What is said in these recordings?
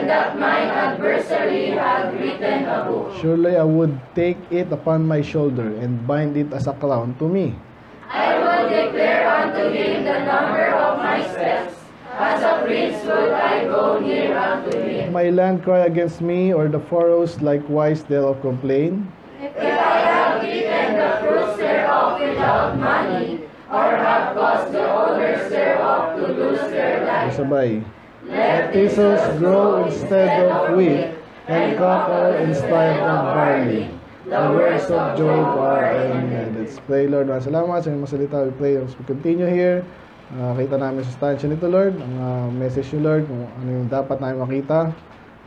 that mine adversary had written a book. Surely I would take it upon my shoulder and bind it as a crown to me. I will declare unto him the number of my steps. As a prince would I go near unto him. My land cry against me, or the furrows likewise thereof complain. If I have eaten the fruits thereof without money, or have caused the owners thereof to lose their life. Sabay. Let thistles grow instead of wheat, and copper instead of barley. The words of Job are amen. Let's pray, Lord. Salamat sa inyong masalita. We pray as we continue here. Kita namin sustansya nito, Lord. Ang message nyo, Lord, kung ano yung dapat namin makita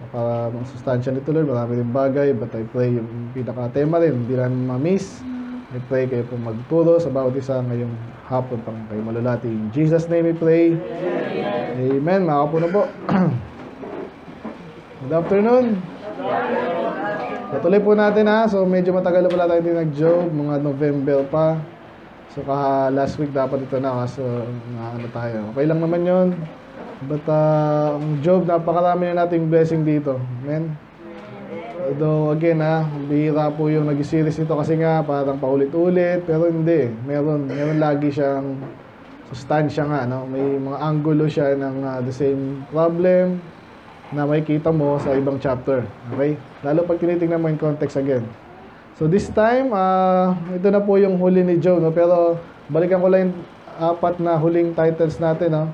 para ang sustansya nito, Lord. Marami rin bagay, but I pray yung pinaka-tema rin, hindi namin ma-miss. I pray kayo po magturo sa bawat isa ngayong hapon pang kayo malulati. In Jesus' name we pray. Amen. Makapuno po. Good afternoon. Patuloy po natin ha. So medyo matagal na pala tayo din nag-Job, mga November pa. So last week dapat ito na kaso ano tayo. Okay lang naman yon. But ang Job, napakarami na nating blessing dito. Amen. Although again bihira po yung nag-series nito kasi nga parang paulit-ulit. Pero hindi. Meron lagi siyang sustansya nga. No? May mga angulo siya ng the same problem na makikita mo sa ibang chapter. Okay? Lalo pag tinitingnan mo yung context again. So this time, ito na po yung huli ni Job, no? Pero balikan ko lang yung 4 na huling titles natin, no?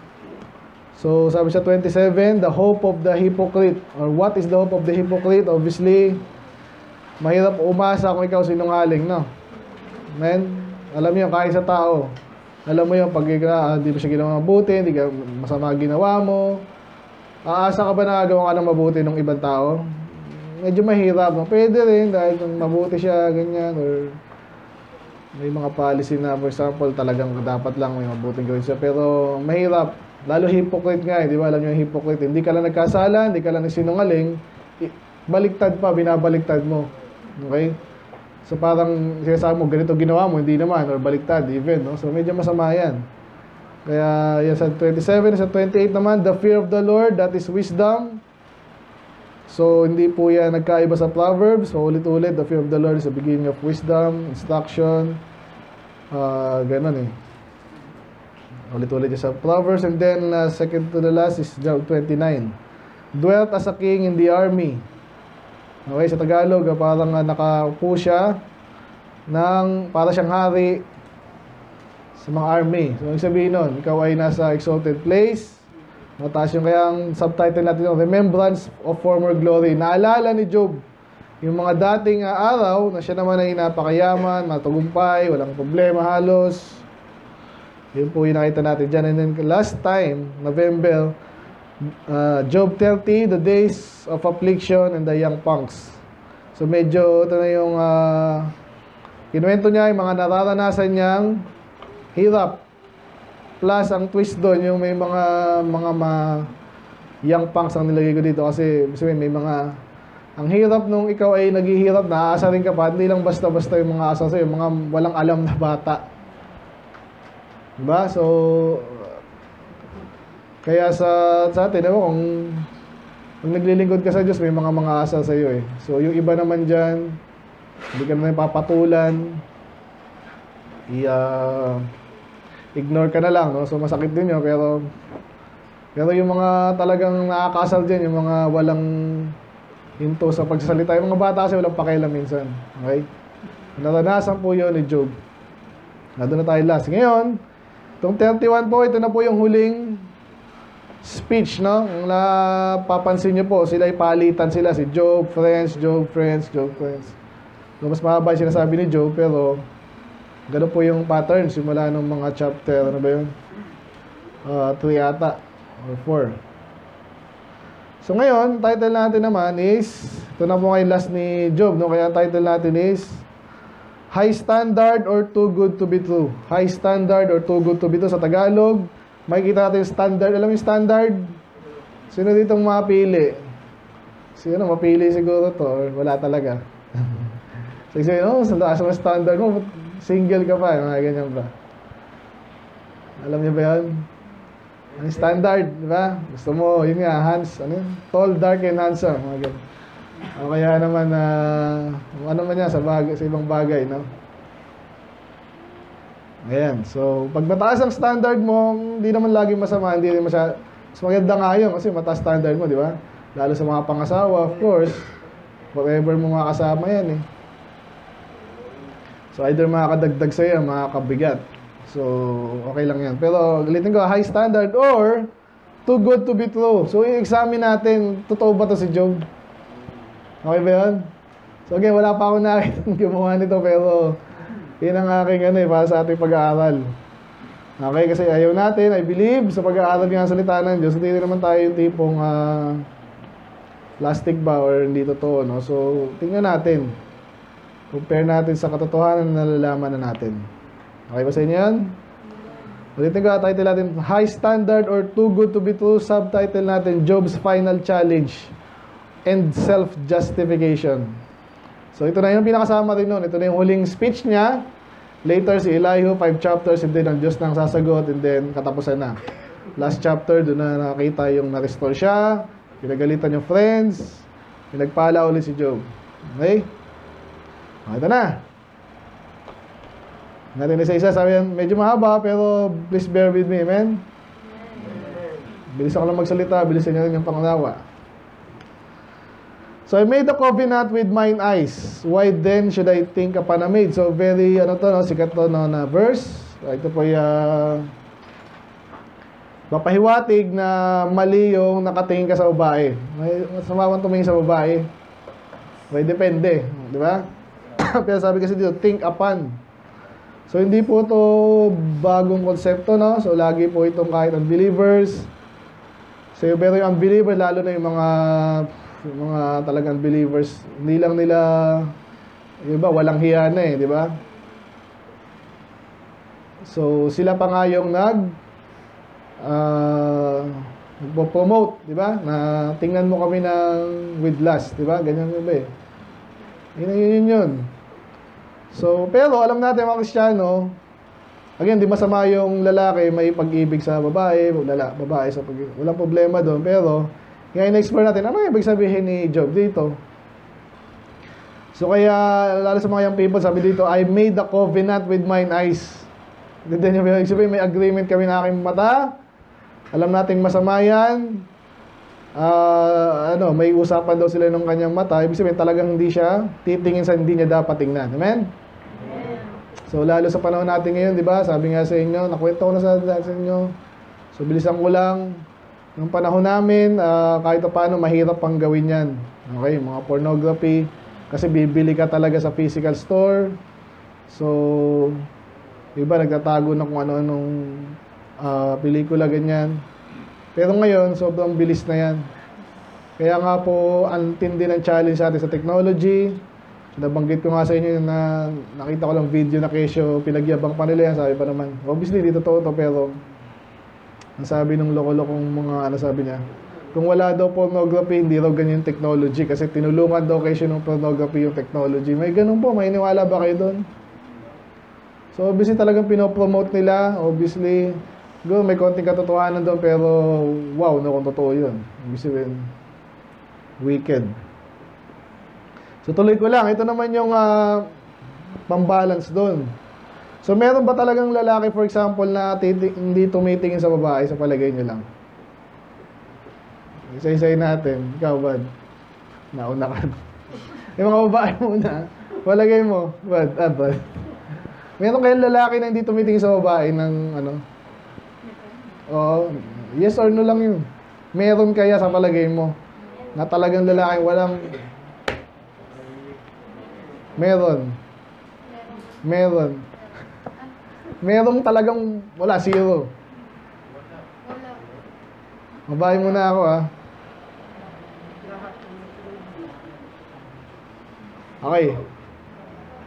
So sabi sa 27, the hope of the hypocrite, or what is the hope of the hypocrite? Obviously, mahirap umasa kung ikaw sinungaling, no? Amen? Alam mo yun, kahit sa tao. Alam mo yun, pag hindi mo siya ginawa mabuti, hindi ka masama ginawa mo, aasa ka ba na gagawa ka ng mabuti ng ibang tao? Medyo mahirap. Pwede rin dahil kung mabuti siya, ganyan, or may mga policy na, for example, talagang dapat lang may mabuting gawin siya. Pero mahirap. Lalo hypocrite nga, di ba? Alam nyo yung hypocrite. Hindi ka lang nagkasala, hindi ka lang nagsinungaling, baliktad pa, binabaliktad mo. Okay? So parang sinasabi mo, ganito ginawa mo, hindi naman, or baliktad, even. No? So medyo masama yan. Kaya yan sa 27, sa 28 naman, the fear of the Lord, that is wisdom. So, hindi po yan nagkaiba sa Proverbs. So, ulit-ulit, the fear of the Lord is the beginning of wisdom, instruction. Ganon Ulit-ulit sa Proverbs. And then, second to the last is Job 29. Dwelt as a king in the army. Okay, sa Tagalog, parang nakaupo siya para siyang hari sa mga army. So, ang sabihin nun, ikaw ay nasa exalted place. Mataas yung kayang subtitle natin, Remembrance of Former Glory. Naalala ni Job yung mga dating araw na siya naman ay napakayaman, matagumpay, walang problema halos. Yun po yung nakita natin dyan. And then last time, November, Job 30, the days of affliction and the young punks. So medyo ito na yung kinuwento niya yung mga nararanasan niyang hirap. Plus, ang twist doon, yung may mga young punks ang nilagay ko dito kasi may mga, ang hirap nung ikaw ay naghihirap, naaasa rin ka pa, hindi lang basta-basta yung mga asa sa'yo, yung mga walang alam na bata. Diba? So, kaya sa atin, kung naglilingkod ka sa Diyos, may mga asa sa'yo eh. So, yung iba naman dyan, hindi ka naman papatulan, ignore ka na lang, no? So masakit din yun, pero yung mga talagang nakakasal dyan, yung mga walang hinto sa pagsasalita, yung mga bata kasi walang pakialam minsan. Okay? Naranasan po yun ni Job. Nandun na tayo last. Ngayon, itong 31 po, ito na po yung huling speech, no? Kung napapansin nyo po, sila ay palitan sila, si Job, friends, Job, friends, Job, friends. So mas mahaba yung sinasabi ni Job, pero gano'n po yung pattern simula ng mga chapter, ano ba yun? 3 ata, or 4. So ngayon, title natin naman is, ito na po ngayon last ni Job, no? Kaya title natin is, High Standard or Too Good to be True. High Standard or Too Good to be True. Sa Tagalog, makikita natin yung standard. Alam mo yung standard? Sino ditong mapili? Sino mapili siguro to? Or wala talaga? So, sa taas mo standard mo, single ka pa, mga ganyan ba? Alam niyo ba yan? Ang standard, di ba? Gusto mo, yun nga, tall, dark, and handsome. Mga ganun. O kaya naman, ano man yan, sa ibang bagay, no? Ayan, so, pag mataas ang standard mo, hindi naman lagi masama, hindi rin mas maganda nga yun, kasi mataas standard mo, di ba? Lalo sa mga pangasawa, of course, forever mo makakasama yan, eh. So, either makakadagdag sa'yo, makakabigat. So, okay lang yan. Pero, ulitin ko, high standard or too good to be true. So, i-examine natin, totoo ba to si Job? Okay ba yun? So, again, wala pa ako nakita gumawa nito, pero yun ang aking para sa ating pag-aaral. Okay, kasi ayaw natin, I believe, sa pag-aaral ng salita ng Diyos, hindi naman tayo yung tipong plastic ba or hindi totoo, no? So, tingnan natin. Compare natin sa katotohanan na nalalaman na natin. Okay ba sa inyo yan? Ulitin ko, title natin, High Standard or Too Good to be True. Subtitle natin, Job's Final Challenge and Self-Justification. So, ito na yung pinakasama rin nun. Ito na yung huling speech niya. Later, si Elihu, 5 chapters, and then ang Diyos nang sasagot, and then katapusan na. Last chapter, doon na nakita yung na-restore siya, pinagalitan yung friends, pinagpala ulit si Job. Okay? Ito na. Natin isa-isa, sabi yan, medyo mahaba, pero please bear with me, amen? Bilis ako lang magsalita, bilisan niyo rin yung pangunawa. So, I made a covenant with mine eyes. Why then should I think upon a maid? So, very, sikat to na verse. Ito po yung mapahiwatig na mali yung nakatingin ka sa babae. May masamawan tumingin sa babae. May depende, di ba? Pero sabi kasi dito, think upon. So, hindi po ito bagong konsepto, no? So, lagi po itong kahit unbelievers. So, pero yung unbelievers, lalo na yung mga talagang believers, hindi lang nila, yung iba, walang hiya na di ba? So, sila pa nga yung nagpo-promote, di ba? Na tingnan mo kami with lust, di ba? Ganyan ba yun. So, pero alam natin mga Kristiyano, again, di masama yung lalaki may pag-ibig sa babae, babae sa pag-ibig. Walang problema doon, pero ngayon na-explore natin, ano ibig sabihin ni Job dito? So, kaya, lalo sa mga young people, sabi dito, I made a covenant with mine eyes. Then, yung ibig sabihin, may agreement kami na aking mata. Alam nating masama yan. May usapan daw sila ng kanyang mata. Ibig sabihin, talagang hindi siya titingin sa hindi niya dapat tingnan. Amen? So, lalo sa panahon natin ngayon, di ba? Sabi nga sa inyo, nakwento ko na sa inyo. So, bilisan ko lang. Nung panahon namin, kahit paano, mahirap pang gawin yan. Okay, mga pornography. Kasi bibili ka talaga sa physical store. So, iba, nagtatago na kung ano-anong pelikula, ganyan. Pero ngayon, sobrang bilis na yan. Kaya nga po, ang tindi ng challenge natin sa technology. Nabanggit ko nga sa inyo na nakita ko lang video na kesyo, pinagyabang pa nila yan. Sabi pa naman, obviously, di totoo to, pero ang sabi ng loko-lokong mga sabi niya, kung wala daw pornography, hindi raw ganyan technology kasi tinulungan daw kayo ng pornography yung technology. May ganun po, may iniwala ba kayo doon? So obviously talagang pinopromote nila, obviously, may konting katotohanan doon, pero wow, no, kung totoo yun. Ibig sabihin, wicked. So tuloy ko lang, ito naman yung pambalance doon. So, meron ba talagang lalaki, for example, na hindi tumitingin sa babae sa palagay nyo lang? Isa-isay natin. Ikaw, Bad? Nauna ka. Yung mga babae muna. Palagay mo, Bad? Bad. Meron kayong lalaki na hindi tumitingin sa babae ng Oo. Yes or no lang yun. Meron kaya sa palagay mo na talagang lalaki walang... Meron. Merong talagang wala, zero. Mabahay muna ako, Okay.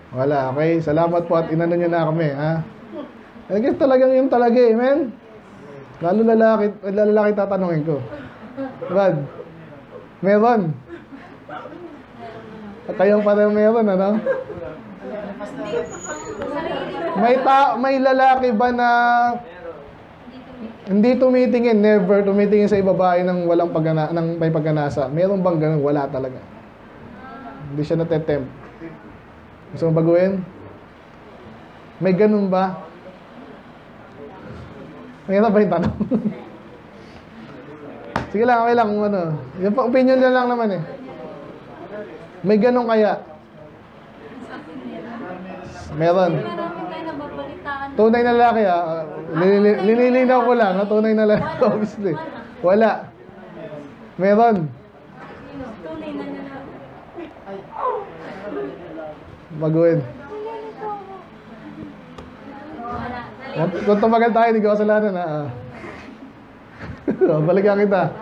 Wala, okay. Salamat po at inano nyo na kami, Kasi talagang yun talaga, men. Lalo lalaki tatanungin ko. Brad, meron. At kayong parang meron, May lalaki ba na Hindi tumitingin, never tumitingin sa babae ng walang ng may pagganasa. Meron bang ganun? Wala talaga. Hindi siya natetempt. Gusto mong baguhin? May ganun ba? Mahirap ba yung tanong? Sige lang, okay lang kung ano. Yung opinion niya lang naman eh. May ganun kaya? Meron. Marami tayo nababalitaan. Tunay na lalaki Linilinaw ko lang, tunay na lalaki, obviously. Wala. Meron. Tunay na nila. Baguhin. Kung tumagal tayo, hindi ko kasalanan balikan kita.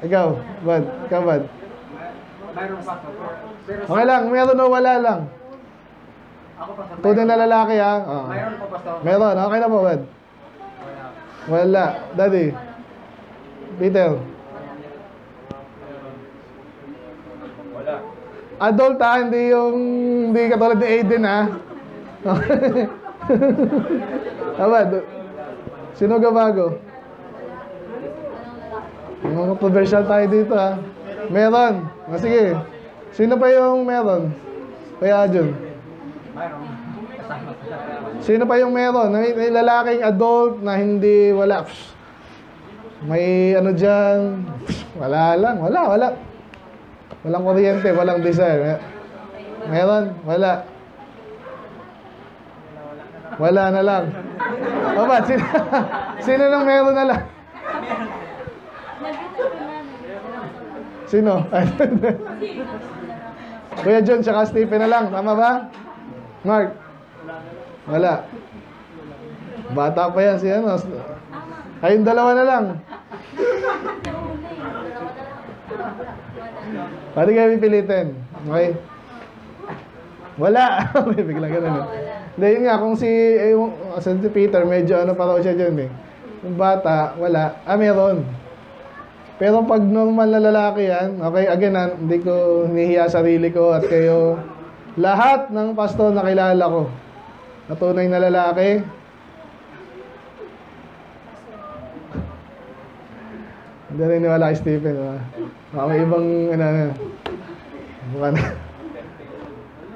Ikaw, Bad. Ikaw, Bad. Okay lang, meron o wala lang. Tunay na lalaki Mayroon po, Pastor. Meron, okay na po, Bad. Wala. Daddy. Peter. Wala. Adult hindi katulad ni Aiden Abad. Sino gabago? Mga controversial tayo dito Meron. Sige. Sino pa yung meron? Kaya Jun. Mayroon. Sino pa yung meron? May lalaking adult na hindi wala. May ano dyan. Wala lang. Wala. Walang kuryente. Walang desire. Meron? Wala. Wala na lang. O ba? Sino nang meron na lang? Sino? Kuya John, tsaka Stephen na lang. Tama ba? Mark? Wala. Bata pa yan si ano. Ayun, dalawa na lang. Pwede kayo pipilitin. Okay? Wala. Biglang ganun. Hindi, yun nga, kung si Peter, medyo ano pa raw siya dyan Yung bata, wala. Meron. Pero pag normal na lalaki yan, okay, again, hindi ko hinihiya sarili ko at kayo, lahat ng pastor na kilala ko, na tunay na lalaki, hindi rin niwala kay Stephen. May ibang, bukan.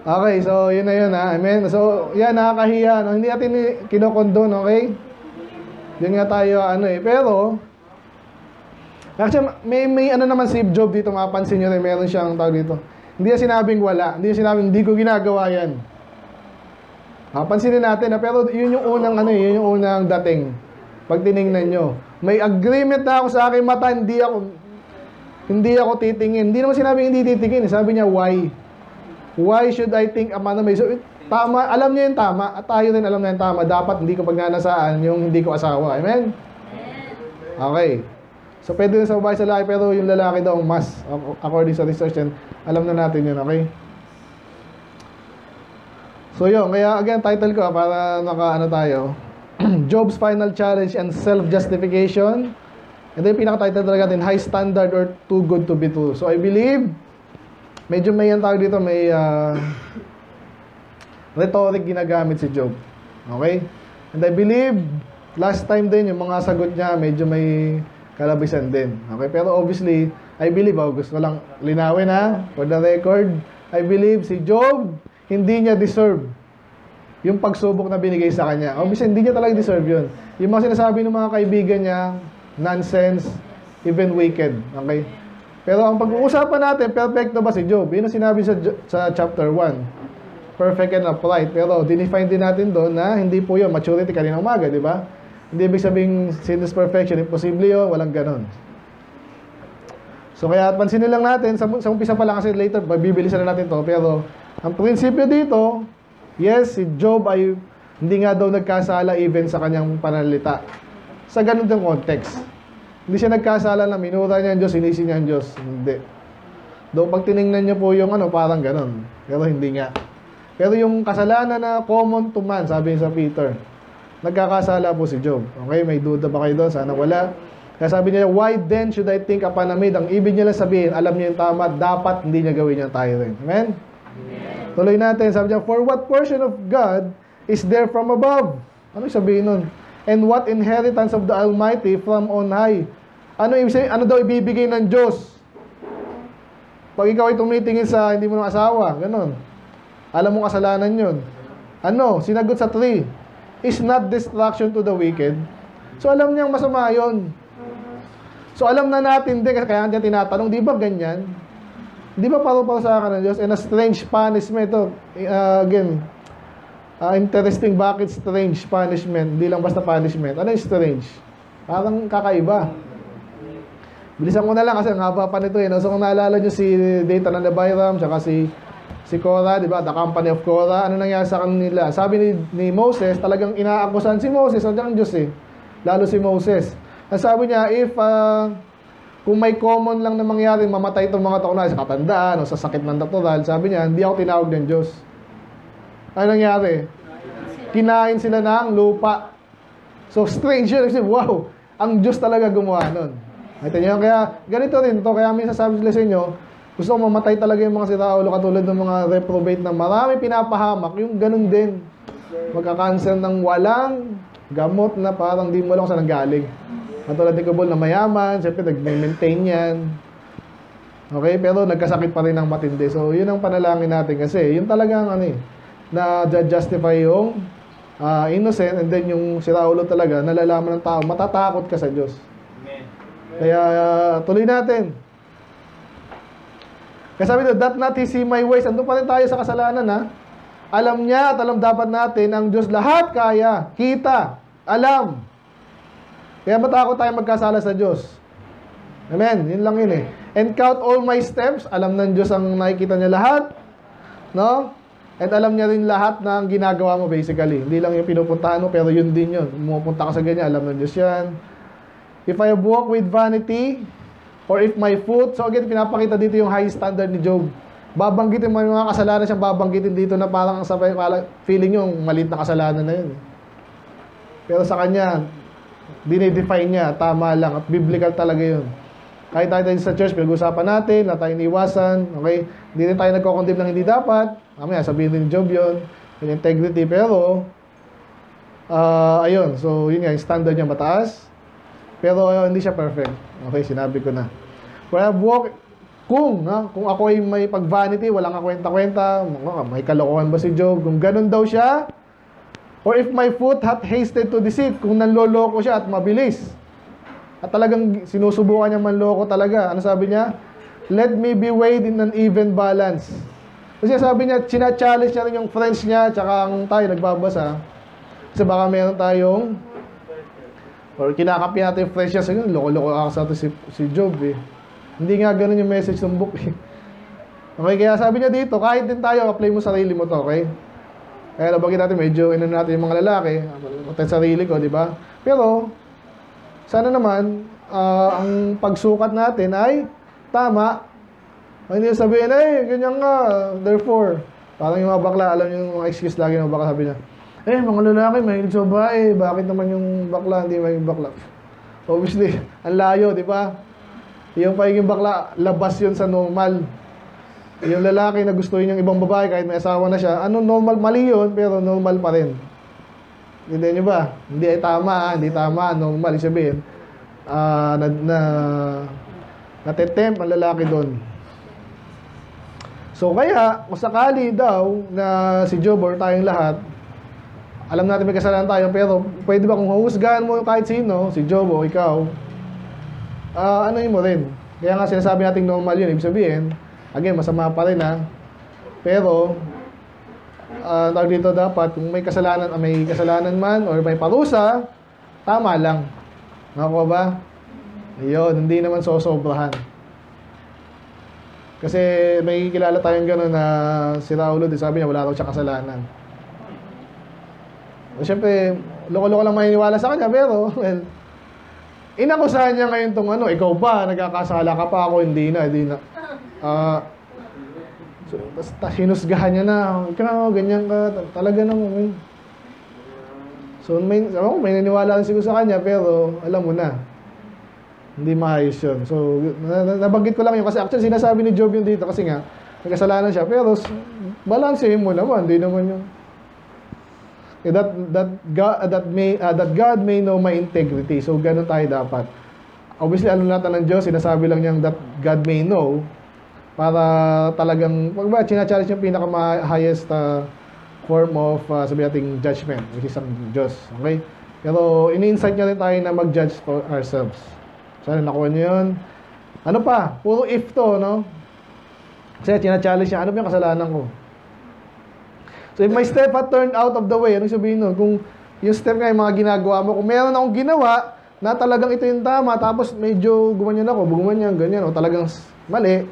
Okay, so yun na yun Amen. So, yan, nakakahiya. Hindi natin kinokondon, okay? Yun nga tayo, Pero, actually, may ano naman si Job dito, mapapansin nyo rin, meron siyang tawag dito. Hindi niya sinabing wala. Hindi niya sinabing, hindi ko ginagawa yan. Pansinin natin pero yun yung unang yun yung unang dating. Pag tiningnan nyo, may agreement na ako sa aking mata, hindi ako titingin. Hindi naman sinabing hindi titingin. Sabi niya, why? Why should I think may? So, tama, alam niya yung tama, at tayo rin alam na yung tama. Dapat hindi ko pagnanasaan yung hindi ko asawa. Amen? Okay. So, pwede rin sa babae sa lalaki, pero yung lalaki daw mas, according sa research yan, alam na natin yun, okay? So, yun. Kaya, again, title ko, para tayo. Job's Final Challenge and Self-Justification. And then, pinaka-title talaga natin, High Standard or Too Good to be True. So, I believe, medyo may yan tawag dito, may rhetoric ginagamit si Job. Okay? And I believe, last time din, yung mga sagot niya, medyo may kalabisan din. Okay? Pero obviously, I believe, gusto ko lang linawin for the record, I believe si Job, hindi niya deserve yung pagsubok na binigay sa kanya. Obviously, hindi niya talaga deserve yun. Yung mga sinasabi ng mga kaibigan niya, nonsense, even wicked. Okay? Pero ang pag-uusapan natin, perfecto ba si Job? Yun ang sinabi sa chapter 1. Perfect and upright. Pero dinefine din natin doon na hindi po yun. Maturity kanina umaga, di ba? Hindi ibig sabing sinless perfection. Imposible yun. Walang ganon. So kaya pansinin lang natin, sa umpisa pa lang kasi later, bibilisan na natin to. Pero ang prinsipyo dito, yes, si Job ay hindi nga daw nagkasala even sa kanyang pananalita. Sa ganun yung context. Hindi siya nagkasala na minura niya ang Diyos, sinisi niya ang Diyos. Hindi. Doon pag tinignan niyo po yung parang ganon. Pero hindi nga. Pero yung kasalanan na common to man, sabi sa Peter, nagkakasala po si Job. Okay, may duda ba kayo doon? Sana wala. Kaya sabi niya, why then should I think upon a maid? Ang ibig niya lang sabihin, alam niya yung tama, dapat hindi niya gawin yung tayo rin. Amen? Amen. Tuloy natin, sabi niya, for what portion of God is there from above? Ano sabihin nun? And what inheritance of the Almighty from on high? Ano daw ibibigay ng Diyos? Pag ikaw ay tumitingin sa hindi mo ng asawa, ganon. Alam mo kasalanan yun. Ano? Sinagot sa 3. Is not destruction to the wicked. So alam niyang masama yun. So alam na natin din, kaya niya tinatanong, di ba ganyan? Di ba paru-paro sa akin ng Diyos? And a strange punishment. Ito, again, interesting, bakit strange punishment? Hindi lang basta punishment. Ano yung strange? Parang kakaiba. Bilisan ko na lang kasi ang haba pa nito eh. No? So kung naalala nyo si Dathan and Abiram, tsaka si Korah, di ba? The company of Korah. Ano nangyari sa kanila? Sabi ni Moses, talagang inaakusan si Moses. Ang Diyos eh. Lalo si Moses. Ang sabi niya, kung may common lang na mangyari, mamatay itong mga tao na sa katandaan o sa sakit ng natural, sabi niya, hindi ako tinawag ng Diyos. Ano nangyari? Kinain sila ng lupa. So, strange yun. Kasi, wow, ang Diyos talaga gumawa nun. Ito niyo, kaya ganito rin to. Kaya minsan sabi sila sa inyo, gusto ko mamatay talaga yung mga siraulo katulad ng mga reprobate na marami pinapahamak. Yung ganun din. Magka-cancer ng walang gamot na parang di mo lang saan nanggaling. Katulad ni Kubol na mayaman, siyempre nag-maintain yan. Okay, pero nagkasakit pa rin ng matindi. So, yun ang panalangin natin kasi yun talagang na-justify yung innocent, and then yung siraulo talaga, nalalaman ng tao, matatakot ka sa Diyos. Amen. Kaya tuloy natin. Kaya sabi doon, that not he see my ways. Andun pa rin tayo sa kasalanan ha. Alam niya at alam dapat natin ang Diyos lahat kaya, kita, alam. Kaya matakot tayo magkasala sa Diyos. Amen. Yun lang yun eh. And count all my steps. Alam ng Diyos ang nakikita niya lahat. No? And alam niya rin lahat ng ginagawa mo basically. Hindi lang yung pinupuntahan mo, pero yun din yun. Pumupunta ka sa ganyan, alam ng Diyos yan. If I walk with vanity, or if my foot, so again, pinapakita dito yung high standard ni Job. Babanggitin mo yung mga kasalanan siyang babanggitin dito na parang feeling nyo, maliit na kasalanan na yun. Pero sa kanya, dinidefine niya, tama lang, at biblical talaga yun. Kahit tayo sa church, pinag-usapan natin, na tayo iniwasan, okay? Hindi rin tayo nagko-condemn ng hindi dapat. Mamaya, sabihin din ni Job yun, yung integrity, pero, ayun, so yun nga, yung standard niya mataas, pero hindi siya perfect. Okay, sinabi ko na. Kung ako ay may pag-vanity, walang kakwenta-kwenta, may kalokohan ba si Job? Kung ganun daw siya, or if my foot hath hasted to deceit, kung nanloloko siya at mabilis, at talagang sinusubukan niya manloko talaga, ano sabi niya? Let me be weighed in an even balance. Kasi sabi niya, challenge niya rin yung friends niya, tsaka ang tayo nagbabasa. Kasi baka meron tayong, or kinakapi natin yung friends niya, sige, loko-loko ako sa ito si Job eh. Hindi nga ganun yung message ng book eh. Okay, kaya sabi niya dito, kahit din tayo, apply mo sarili mo to, okay? Kaya nabagin natin, medyo natin yung mga lalaki, natin sarili ko, di ba? Pero, sana naman, ang pagsukat natin ay tama. Hindi sabihin, ganyan nga, therefore, parang yung mga bakla, alam niyo yung mga excuse lagi ng bakla, sabi niya, mga lalaki, mahilig sa babae, bakit naman yung bakla, hindi mahilig bakla? Obviously, ang layo, di ba? Yung pagiging bakla, labas yun sa normal. Yung lalaki na gusto yung ibang babae kahit may asawa na siya, normal, mali yun, pero normal pa rin. Hindi nyo ba? Hindi ay tama, hindi tama, normal. Ibig sabihin, natetempt ang lalaki doon. So kaya, kung sakali daw na si Job or tayong lahat, alam natin may kasalanan tayo, pero pwede ba kung hahusgahan mo kahit sino, si Job o ikaw, ano yun mo rin? Kaya nga sinasabi natin normal yun, ibig sabihin, again, masama pa rin ha. Pero, tawag dito dapat, kung may kasalanan man, or may parusa, tama lang. Nakuha ba? Ayun, hindi naman sosobrahan. Kasi may kilala tayong gano'n na si Raulo, sabi niya, wala raw siya kasalanan. Siyempre, loko-loko lang maniniwala sa kanya, pero, well, inakusahan niya ngayon itong ikaw ba, nagkakasala ka pa, ako hindi na. So, hinusgahan niya na, ganyan ka, talaga naman. So, may naniniwala rin siguro sa kanya, pero alam mo na, hindi maayos yun. So, nabanggit ko lang yun, kasi actually sinasabi ni Job yun dito, kasi nga, nagkasalanan siya, pero balansehin mo naman, hindi naman yun. that God may know my integrity. So ganun tayo dapat. Obviously, alam natin ng Diyos, sinasabi lang niyang that God may know para talagang, china-challenge yung pinaka-highest form of, sabi natin, judgment, which is ang Diyos. Okay? Pero, ini-insight niya rin tayo na mag-judge for ourselves. Sana nakuha niyo yun. Ano pa? Puro if to, no? Kasi china-challenge niya, ano ba yung kasalanan ko? So, if my step had turned out of the way, anong sabihin nun? Kung yung step nga, yung mga ginagawa mo, kung meron akong ginawa, na talagang ito yung tama, tapos medyo gumanyan ako, gumanyan, ganyan, o talagang mali.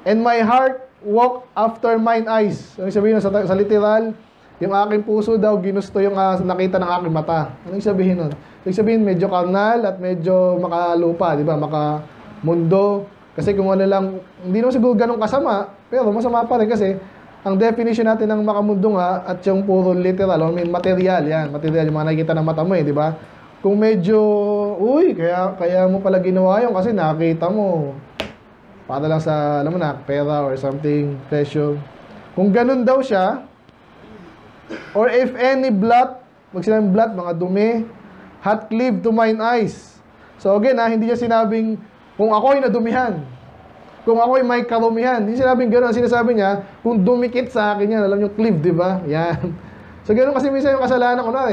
And my heart walked after mine eyes. Anong sabihin nun? Sa literal, yung aking puso daw, ginusto yung nakita ng aking mata. Anong sabihin nun? Anong sabihin, medyo karnal at medyo makalupa, di ba? Makamundo. Kasi kung ano lang, hindi naman siguro ganun kasama, pero masama pa rin kasi ang definition natin ng makamundo nga at yung puro literal, I mean material, yan. Material, yung mga nakikita ng mata mo di ba? Kung medyo, kaya mo pala ginawa yun kasi nakita mo. Para lang sa, alam mo na, pera or something, presyo. Kung ganun daw siya, or if any blot, pag sinabing blot, mga dumi, hath cleaved to mine eyes. So again, hindi niya sinabing, kung ako'y nadumihan, kung ako'y may karumihan, hindi sinabing gano'n. Sinasabi niya, kung dumikit sa akin yan, alam niyo, cleave, di ba? Yan. So, gano'n kasi minsan yung kasalanan ko na,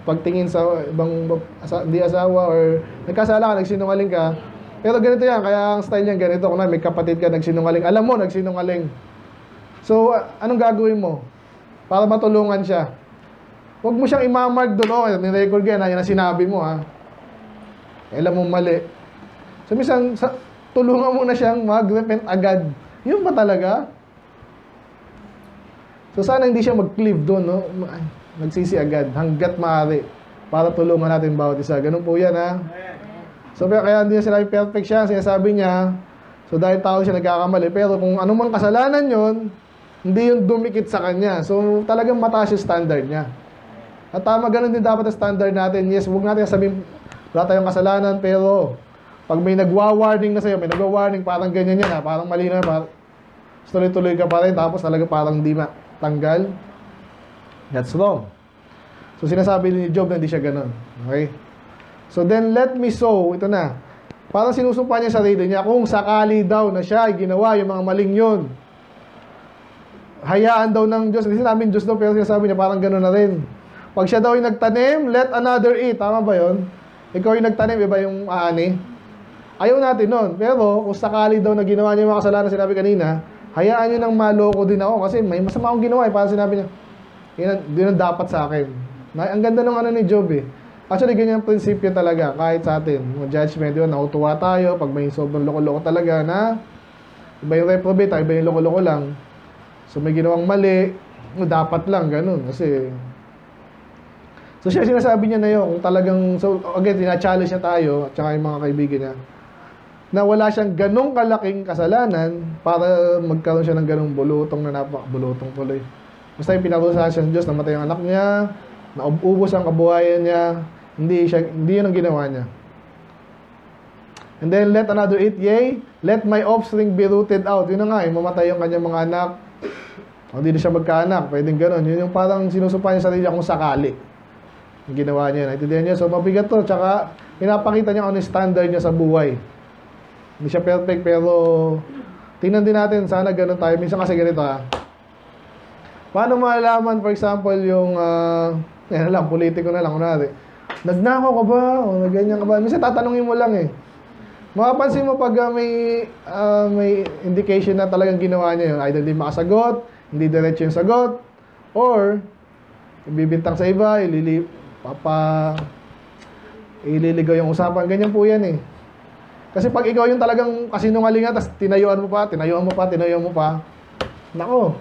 pagtingin sa ibang hindi asawa or nagkasala ka, nagsinungaling ka. Pero ganito yan, kaya ang style niyan ganito. Kung may kapatid ka, nagsinungaling. Alam mo, nagsinungaling. So, anong gagawin mo? Para matulungan siya. Huwag mo siyang imamark doon, nirecord ka na, yan ang sinabi mo, alam mo mali. So, minsan, tulungan mo na siyang mag-repent agad. Yun ba talaga? So, sana hindi siya mag-cleave doon, no? Magsisi agad, hanggat maaari, para tulungan natin bawat isa. Ganun po yan, ha? So, kaya hindi niya sinabi perfect siya. Sinasabi niya, so dahil tao siya nagkakamali, pero kung anumang kasalanan yon, hindi yung dumikit sa kanya. So, talagang mataas yung standard niya. At tama, ganun din dapat ang standard natin. Yes, huwag natin sabihin, wala tayong kasalanan, pero pag may nagwa-warning na sa'yo, may nagwa-warning, parang ganyan yan, ha? Parang mali na, parang tuloy-tuloy ka pa rin, tapos talaga parang di matanggal. That's wrong. So, sinasabi ni Job na hindi siya ganun. Okay? So, then let me sow. Ito na. Parang sinusumpa niya sa sarili niya, kung sakali daw na siya ay ginawa yung mga maling yun, hayaan daw ng Diyos. Hindi sinabi Diyos daw, pero sinasabi niya parang ganun na rin. Pag siya daw ay nagtanim, let another eat. Tama ba yun? Ikaw yung nagtanim, iba yung aani. Ayaw natin nun. Pero, kung sakali daw na ginawa niya yung mga kasalanan sinabi kanina, hayaan niyo nang maloko din ako kasi may masama akong ginawa. Parang sinabi niya, yun ang dapat sa akin. Ang ganda ng ni Job eh. Actually, ganyan ang prinsipyo talaga kahit sa atin. Mga judgment yun, nautuwa tayo pag may sobrang loko-loko talaga na iba yung reprobate, iba yung loko-loko lang. So, may ginawang mali, dapat lang, ganun. Kasi, so siya sinasabi niya na yun, kung talagang, so again, tina-challenge niya tayo, at saka yung mga kaibigan niya, na wala siyang ganong kalaking kasalanan para magkaroon siya ng ganong bulutong na bulutong tuloy. Basta yung pinarusahan siya ng Diyos, namatay yung anak niya, naubos ang kabuhayan niya, hindi yun ang ginawa niya. And then, let another eat, yea, let my offspring be rooted out. Yun na nga, mamatay yung kanyang mga anak, hindi na siya magkaanak, pwedeng ganon. Yun yung parang sinusumpa niya sa sarili kung sakali. Yung ginawa niya, naintindihan niya. So, mabigat to, tsaka pinapakita niya ano yung standard niya sa buhay. Hindi siya perfect, pero tingnan din natin, sana ganun tayo. Minsan kasi ganito Paano malalaman, for example, yung, politiko na lang, kunwari, nagnakaw ka ba? O nagganyan ka ba? Minsan tatanungin mo lang Makapansin mo pag may indication na talagang ginawa niya yun. Either hindi makasagot, hindi diretso yung sagot, or ibibintang sa iba, ililigaw yung usapan. Ganyan po yan Kasi pag ikaw yung talagang kasinungalingan, tapos tinayuan mo pa, nako,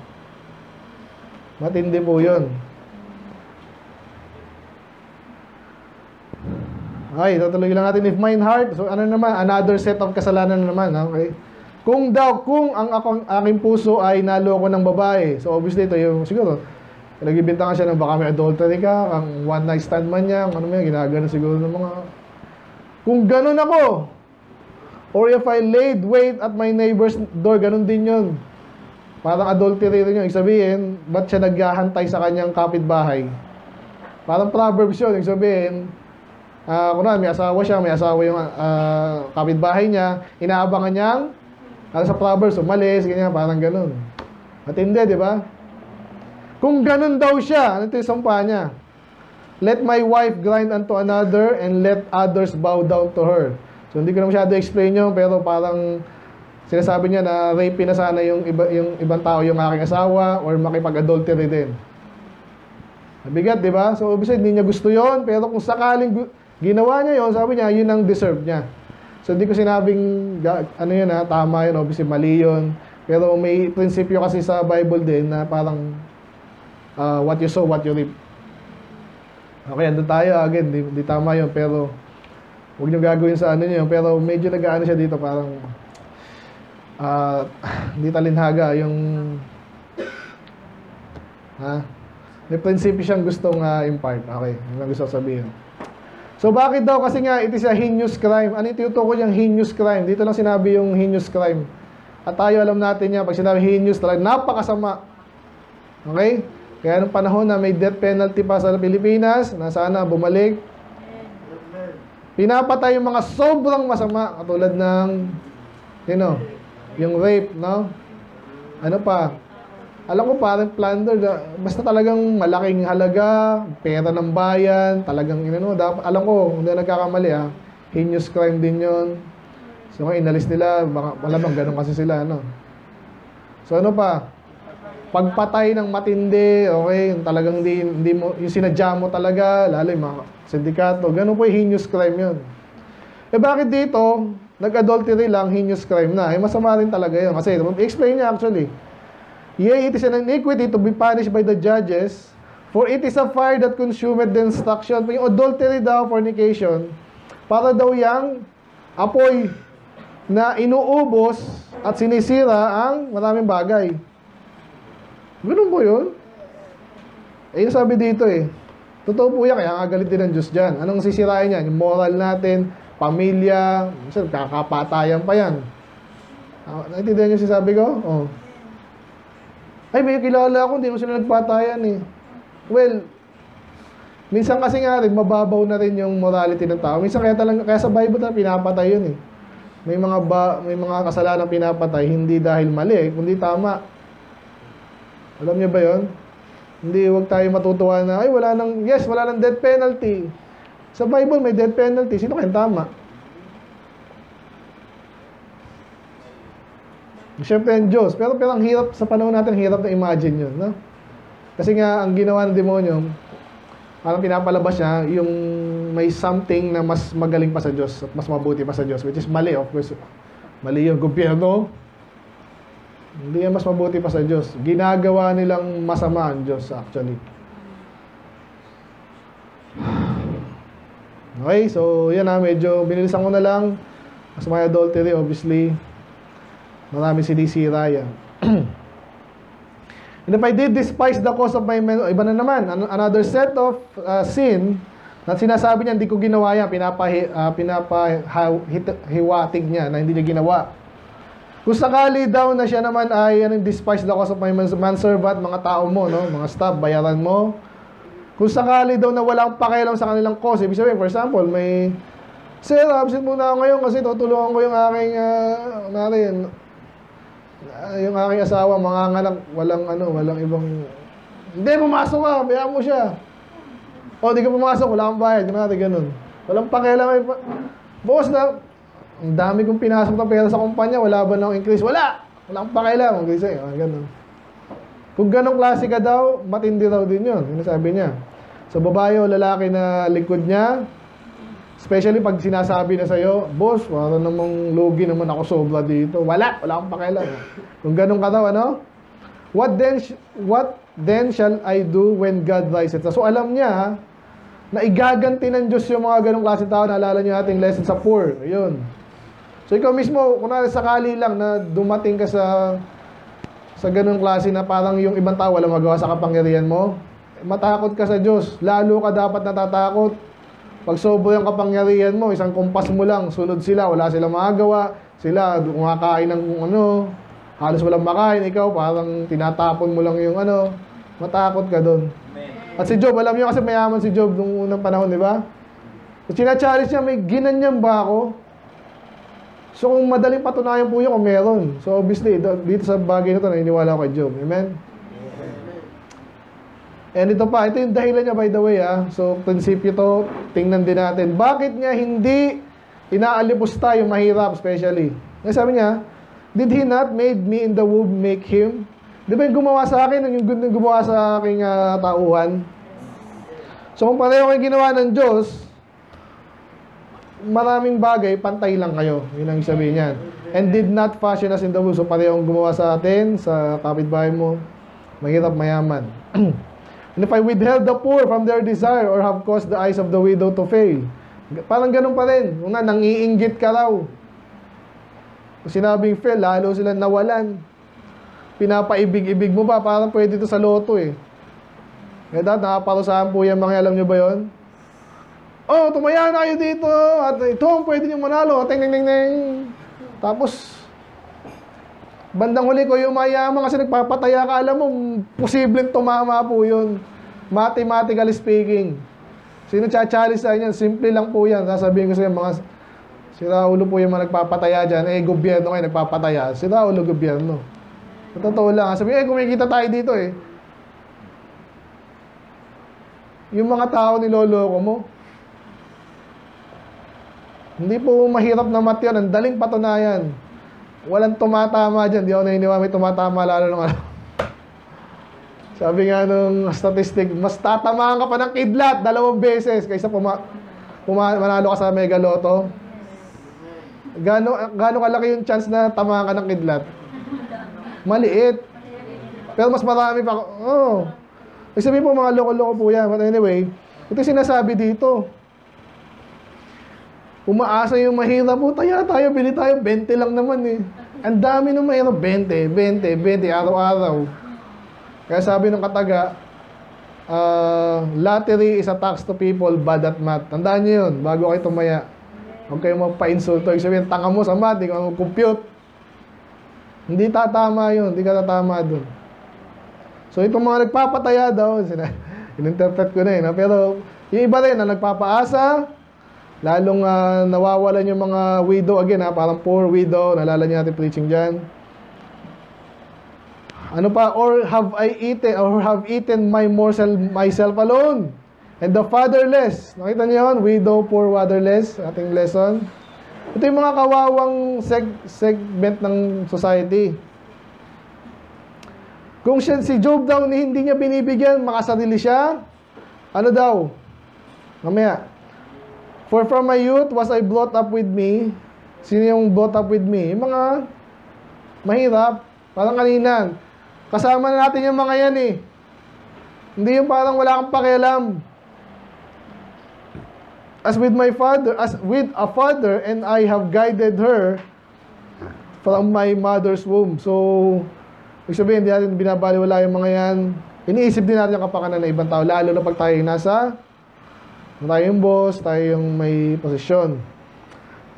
matindi po yun. Okay, tutuloy lang natin. If mine heart, so ano naman, another set of kasalanan naman. Okay? Kung ang aking puso ay naloko ng babae, so obviously ito yung, siguro, nagbibintangan siya ng baka may adultery ka, ang one night stand man niya, ginagano siguro ng mga, kung ganun ako, or if I laid wait at my neighbor's door, ganun din yun. Parang adultery rin yun. Ibig sabihin, ba't siya naghahantay sa kanyang kapitbahay? Parang Proverbs yun. Ibig sabihin, kunwari, may asawa siya, may asawa yung kapitbahay niya, inaabangan niyang, sa Proverbs, umalis, ganyan, parang ganun. Matindi, di ba? Kung ganun daw siya, ano ito yung sumpa niya? Let my wife grind unto another and let others bow down to her. So, hindi ko na masyado explain yun, pero parang sinasabi niya na rape na sana yung ibang tao yung aking asawa or makipag-adultery din. Mabigat, di ba? So, obviously, hindi niya gusto yon, pero kung sakaling ginawa niya yon, sabi niya, yun ang deserve niya. So, hindi ko sinabing, ano yun ha, tama yun, obviously, mali yun. Pero may prinsipyo kasi sa Bible din na parang what you sow, what you reap. Okay, andun tayo, again, di tama yun, pero huwag niyo gagawin sa ano niyo, pero medyo nag-ano siya dito, parang hindi talinhaga yung may prinsipyo siyang gustong impart. Okay, yun ang gusto sabihin. So bakit daw? Kasi nga it is a heinous crime. Ano yung tinutukoy niyang heinous crime? Dito lang sinabi yung heinous crime. At tayo alam natin yan, pag sinabi heinous, talaga napakasama. Okay? Kaya nung panahon na may death penalty pa sa Pilipinas, na sana bumalik, pinapatay yung mga sobrang masama, katulad ng yung rape, no? Ano pa? Alam ko parang plunder, basta talagang malaking halaga, pera ng bayan, talagang dapat, alam ko, hindi nagkakamali heinous crime din yon. So ngayon, inalis nila, wala bang ganun kasi sila, no? So ano pa? Pagpatay ng matindi, okay, talagang hindi mo, yung sinadya mo talaga, lalo yung mga sindikato, ganun po yung heinous crime yun. Bakit dito, nag-adultery lang, heinous crime na? Masama rin talaga yun. Kasi, explain niya actually. Yea, it is an iniquity to be punished by the judges, for it is a fire that consumeth the instruction. Yung adultery daw, fornication, para daw yang apoy na inuubos at sinisira ang maraming bagay. Ganun po yun? Yung sabi dito totoo po yan, kaya nga galit din ng Diyos dyan. Anong sisirain yan? Yung moral natin, pamilya, kakapatayan pa yan. Naintindihan niyo sabi ko? Oh. Ay, may kilala ako, hindi mo sila nagpatayan Well, minsan kasi nga rin, mababaw na rin yung morality ng tao. Minsan kaya sa Bible na pinapatay yun May mga kasalanan pinapatay, hindi dahil mali, kundi tama. Alam niyo ba yun? Hindi, huwag tayo matutuwa na, wala nang death penalty. Sa Bible, may death penalty. Sino kayang tama? Siyempre ang Diyos. Pero ang hirap, sa panahon natin, hirap na imagine yun. No? Kasi nga, ang ginawa ng demonyo, parang pinapalabas niya, yung may something na mas magaling pa sa Diyos at mas mabuti pa sa Diyos. Which is mali, of course. Mali yung gobyerno. Hindi yan mas mabuti pa sa Diyos. Ginagawa nilang masama ang Diyos, actually. Okay, so yan medyo binilisan ko na lang. As may adultery, obviously, maraming sinisira yan. And if I did despise the cause of my men, iba na naman, another set of sin, na sinasabi niya, hindi ko ginawa yan, pinapahiwatig niya, na hindi niya ginawa. Kung sakali daw na siya naman ay despise the cause of my manservant, mga tao mo, no? Mga staff, bayaran mo. Kung sakali daw na walang pakialam sa kanilang cause, ibig sabihin, for example, may, Sir, absent muna ako ngayon kasi tutulungan ko yung aking, yung aking asawa, mga anak, walang ibang, hindi, pumasok ka, bayaan mo siya. O, di ka pumasok, wala kang bayad, ganun. Walang pakialam, boss na, ang dami kong pinasok na pera sa kumpanya, wala ba nang increase? Wala! Wala kang pakialam, ganun. Kung ganong klase ka daw, matindi daw din yun. Yun sabi niya. So, babae o lalaki na likod niya, especially pag sinasabi na sa'yo, boss, wala namang lugi naman ako sobra dito. Wala akong pakialam. Kung ganun ka daw, What then shall I do when God rises? So, alam niya, na igaganti ng Diyos yung mga ganong klase tao. Naalala niyo ating lesson sa poor. Ayun. So, ikaw mismo, kunwari sakali lang na dumating ka sa ganung klase na parang yung ibang tao walang magawa sa kapangyarihan mo, matakot ka sa Diyos. Lalo ka dapat natatakot. Pag sobrang kapangyarihan mo, isang kumpas mo lang, sunod sila, wala silang magagawa. Sila kumakain ng halos walang makain, ikaw parang tinatapon mo lang yung ano, matakot ka doon. At si Job, alam niyo kasi mayaman si Job nung unang panahon, di ba? So, challenge niya, may ginanyan ba ako? So, kung madaling patunayan po yun kung meron. So, obviously, dito sa bagay na ito, naniniwala ako kay Job. Amen? And ito pa, ito yung dahilan niya by the way. So, prinsipyo to, tingnan din natin. Bakit niya hindi inaalipusta yung mahirap, especially? Ngayon sabi niya, did He not made me in the womb make Him? Di ba yung gumawa sa akin, yung gumawa sa aking tauhan? So, kung pareho kayo ginawa ng Diyos, maraming bagay, pantay lang kayo. Yun ang sabihin niyan. And did not fashion us in the womb. So, parehong gumawa sa atin, sa kapitbahay mo, mahirap, mayaman. And if I withheld the poor from their desire or have caused the eyes of the widow to fail. Parang ganun pa rin. Una, nang-iinggit ka raw. Kung sinabing fail, lalo sila nawalan. Pinapaibig-ibig mo pa, parang pwede ito sa loto eh. Kaya dahil nakaparusahan po yan mga, alam nyo ba yun? Oh, tumaya na kayo dito. At ito, pwede nyo manalo. Ting-ting-ting-ting. Tapos, bandang huli ko yung mayaman kasi nagpapataya ka, alam mo, posibleng tumama po yun. Mathematically speaking. Sino challenge sa inyo? Simple lang po yan. Sasabihin ko sa inyo, mga siraulo po yung mga nagpapataya dyan. Eh, gobyerno kayo nagpapataya. Siraulo gobyerno. Totoo lang. Sabihin, kumikita tayo dito eh. Yung mga tao niloloko mo, hindi po mahirap na math yun. Ang daling patunayan. Walang tumatama dyan. Di ako naniniwala may tumatama lalo nung ano. Sabi nga nung statistic, mas tatamaan ka pa ng kidlat 2 beses kaysa manalo ka sa Mega Lotto. Gaano kalaki yung chance na tamaan ka ng kidlat? Maliit. Pero mas marami pa. Oh. Sabihin po mga loko-loko po yan. But anyway, ito sinasabi dito. Umaasa yung mahirap po, tayo, bili tayo, 20 lang naman eh. Ang dami ng mahirap, 20, araw-araw. Kaya sabi ng kataga, lottery is a tax to people bad at math. Tandaan nyo yun, bago kayo tumaya. Huwag kayong magpa-insulto. Ibig sabihin, tanga mo sa math, hindi ka mag-compute. Hindi tatama yun, hindi ka tatama dun. So itong mga nagpapataya daw, in-interpret ko na eh. Pero yung iba rin na nagpapaasa, lalong nawawalan yung mga widow again parang poor widow, nalala niyo natin preaching dyan. Ano pa? Or have eaten myself alone and the fatherless. Nakita niyo yun? Widow, poor, fatherless, ating lesson. Ito yung mga kawawang segment ng society. Kung si Job daw hindi niya binibigyan, makasarili siya, ano daw? Mamaya. For from my youth was I brought up with me. Sino yung brought up with me? Yung mga mahirap. Parang kanina. Kasama na natin yung mga yan eh. Hindi yung parang wala kang pakialam. As with a father, and I have guided her from my mother's womb. So, ibig sabihin, hindi natin binabaliwala yung mga yan. Iniisip din natin yung kapakanan ng ibang tao, lalo na pag tayo nasa tayo yung boss, tayo yung may posisyon.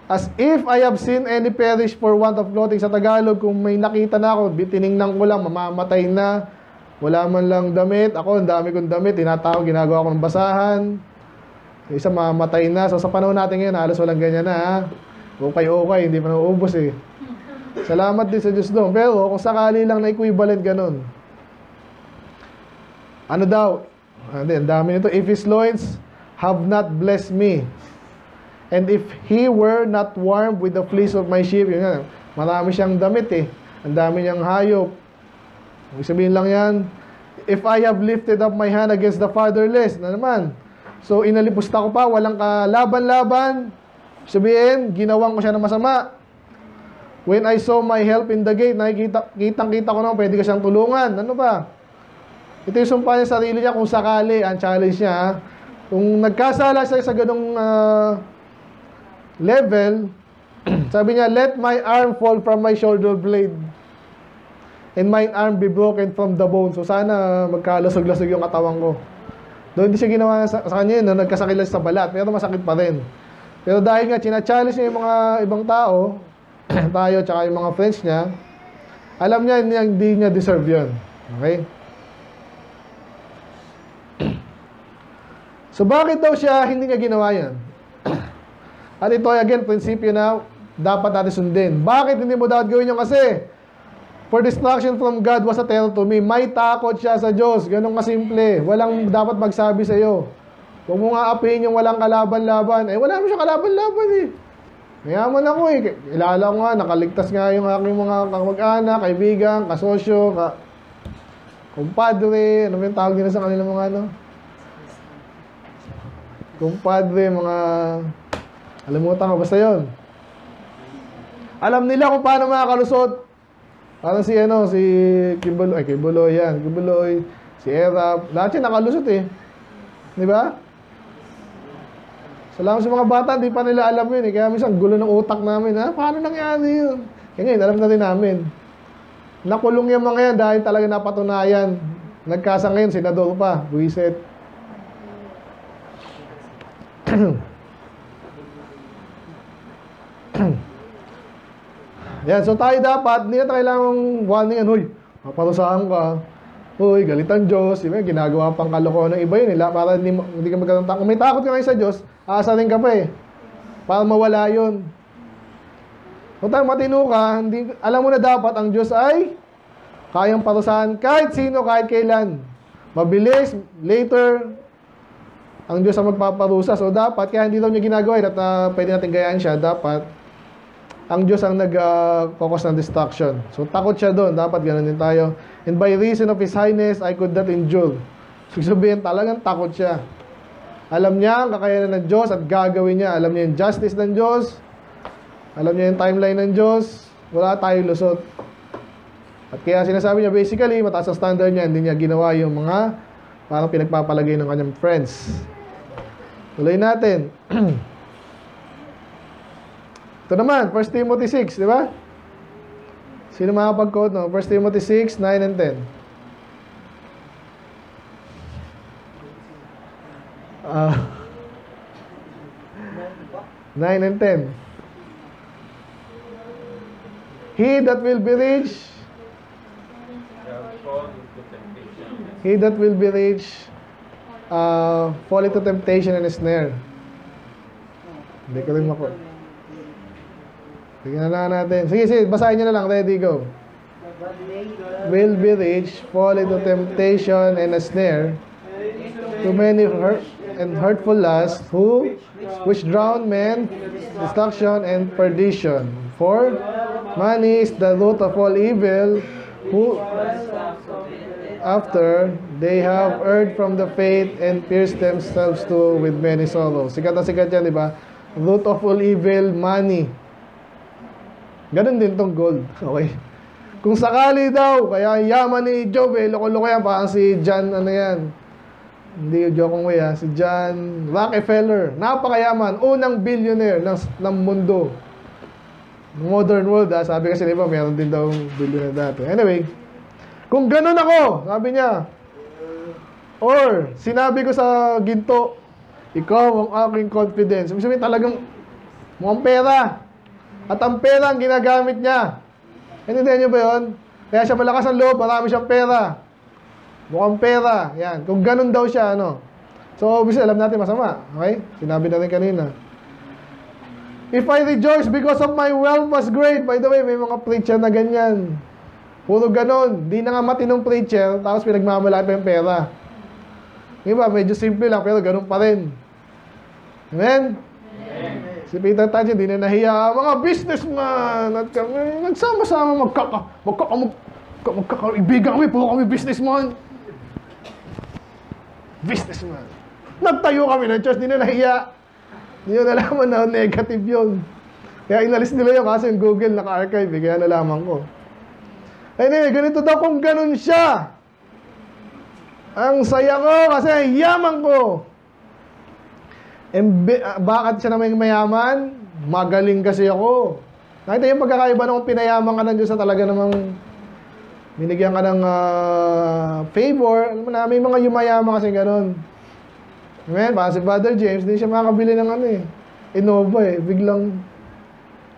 As if I have seen any perish for want of clothing. Sa Tagalog, kung may nakita na ako, tiningnan ko lang, mamamatay na, wala man lang damit. Ako, ang dami kong damit, tinatawag, ginagawa ko ng basahan. Isa mamamatay na. So sa panahon natin ngayon, halos walang ganyan na ha. Okay, hindi pa nauubos eh. Salamat din sa Diyos doon. Pero kung sakali lang na equivalent ganun. Ano daw? Ang dami nito. If his loins have not blessed me, and if he were not warmed with the fleece of my sheep, yun nga, marami siyang damit eh. Ang dami niyang hayop. Ibig sabihin lang yan, if I have lifted up my hand against the fatherless, na naman. So, inalipusta ko pa, walang kalaban-laban. Sabihin, ginawan ko siya ng masama. When I saw my help in the gate, kitang-kita ko na, pwede ka siyang tulungan. Ano ba? Ito yung sumpa niya sarili niya kung sakali, ang challenge niya. Kung nagkasala siya sa ganong level, sabi niya, let my arm fall from my shoulder blade, and my arm be broken from the bone. So, sana magkalasog-lasog yung katawan ko. Doon hindi siya ginawa sa kanya yun, nagkasakit lang sa balat, pero masakit pa rin. Pero dahil nga, china-challenge niya yung mga ibang tao, tayo, tsaka yung mga friends niya, Alam niya hindi niya deserve yun. Okay? So, bakit daw siya hindi niya ginawa yan? At ito, again, prinsipyo na dapat natin sundin. Bakit hindi mo dapat gawin yun? Kasi, for distraction from God was a terror to me. May takot siya sa Diyos. Ganun kasimple. Walang dapat magsabi sa iyo. Huwag mo nga apihin yung walang kalaban-laban. Eh, wala mo siya kalaban-laban eh. Mayaman ako eh. Ilala ko nga, nakaligtas nga yung aking mga kamag-anak, kaibigan, kasosyo, kumpadre, ano yung tawag nila sa kanila mga ano? Kumpadre, mga... Alimutan ko, basta yun. Alam nila kung paano makakalusot. Parang si Kibuloy yan. Kibuloy, si Erap. Lahat yan nakalusot eh. Di ba? Salamat sa mga bata, di pa nila alam yun eh. Kaya minsan gulo ng utak namin, ha? Paano nangyari yun? Kaya ngayon, alam na rin namin. Nakulong yung mga yan dahil talaga napatunayan. Nagkasa ngayon, senador pa. Buisit. Yan, so tayo dapat, hindi na tayo kailangang warning yan, huy, maparusahan ka, huy, galitan Diyos, ginagawa pang kalokohan ng iba yun, para hindi ka magkaroon takot. Kung may takot ka ngayon sa Diyos, aasarin ka pa eh, para mawala yun. Kung tayo matino ka, alam mo na dapat ang Diyos ay kayang parusahan kahit sino, kahit kailan. Mabilis, later, ang Diyos ang magpaparusa. So dapat, kaya hindi daw niya ginagawa at pwede natin gayaan siya, dapat ang Diyos ang nag-focus ng destruction. So, takot siya doon. Dapat ganun din tayo. And by reason of His highness, I could not endure. So, sabihin, talagang takot siya. Alam niya ang kakayanan ng Diyos at gagawin niya. Alam niya yung justice ng Diyos. Alam niya yung timeline ng Diyos. Wala tayong lusot. At kaya sinasabi niya, basically, mataas ang standard niya. Hindi niya ginawa yung mga parang pinagpapalagay ng kanyang friends. Tuloy natin. Ito naman, 1 Timothy 6, di ba? Sino makapag-quote, no? 1 Timothy 6, 9 and 10. 9 and 10. He that will be rich, fall into temptation and a snare. Hindi ko rin mako. Tingnan na natin. Sige, basahin nyo na lang. Ready, go. Will be rich, fall into temptation and a snare, to many and hurtful lusts, which drown men, destruction and perdition. For money is the root of all evil, who after they have erred from the faith and pierced themselves to with many sorrows. Sikat na sikat yan, di ba? Root of all evil, money. Ganun din tong gold. Okay? Kung sakali daw, kaya yaman ni Job eh, loko-loko yan, parang si John, ano yan, hindi yung joke way ha, si John Rockefeller, napakayaman, unang billionaire ng mundo. Modern world ha, sabi kasi diba, meron din daw billionaire dati. Anyway, kung ganun ako, sabi niya, or sinabi ko sa ginto, ikaw ang aking confidence. Sabi talagang mukhang pera. At ang pera ang ginagamit niya. Intindihan niyo ba yun? Kaya siya malakas ang loob, marami siyang pera. Mukhang pera. Yan. Kung ganun daw siya, ano. So, obviously, alam natin masama. Okay? Sinabi natin kanina. If I rejoice because of my wealth was great. By the way, may mga preacher na ganyan. Puro ganun. Di na nga matinong preacher, tapos pinagmamalaki pa yung pera. Diba? Medyo simple lang, pero ganun pa rin. Amen? Si Peter Tansi, hindi na nahiya. Mga businessman at kami, nagsama-sama magkakaibigan kami, puro kami businessman. Businessman. Nagtayo kami ng church, hindi na nahiya. Hindi na nalaman na negative yun. Kaya inalis nila yun kasi yung Google naka-archive, kaya nalaman ko. Anyway, ganito daw kung ganun siya. Ang saya ko kasi yaman ko. Bakit siya naman mayaman? Magaling kasi ako. Nakita yung pagkakaiba nung pinayaman ka ng Diyos na talaga namang binigyan ka ng favor. Alam mo na, may mga yumayaman kasi ganun. Amen? Para si Father James, hindi siya makakabili ng ano eh. Innova eh. Biglang,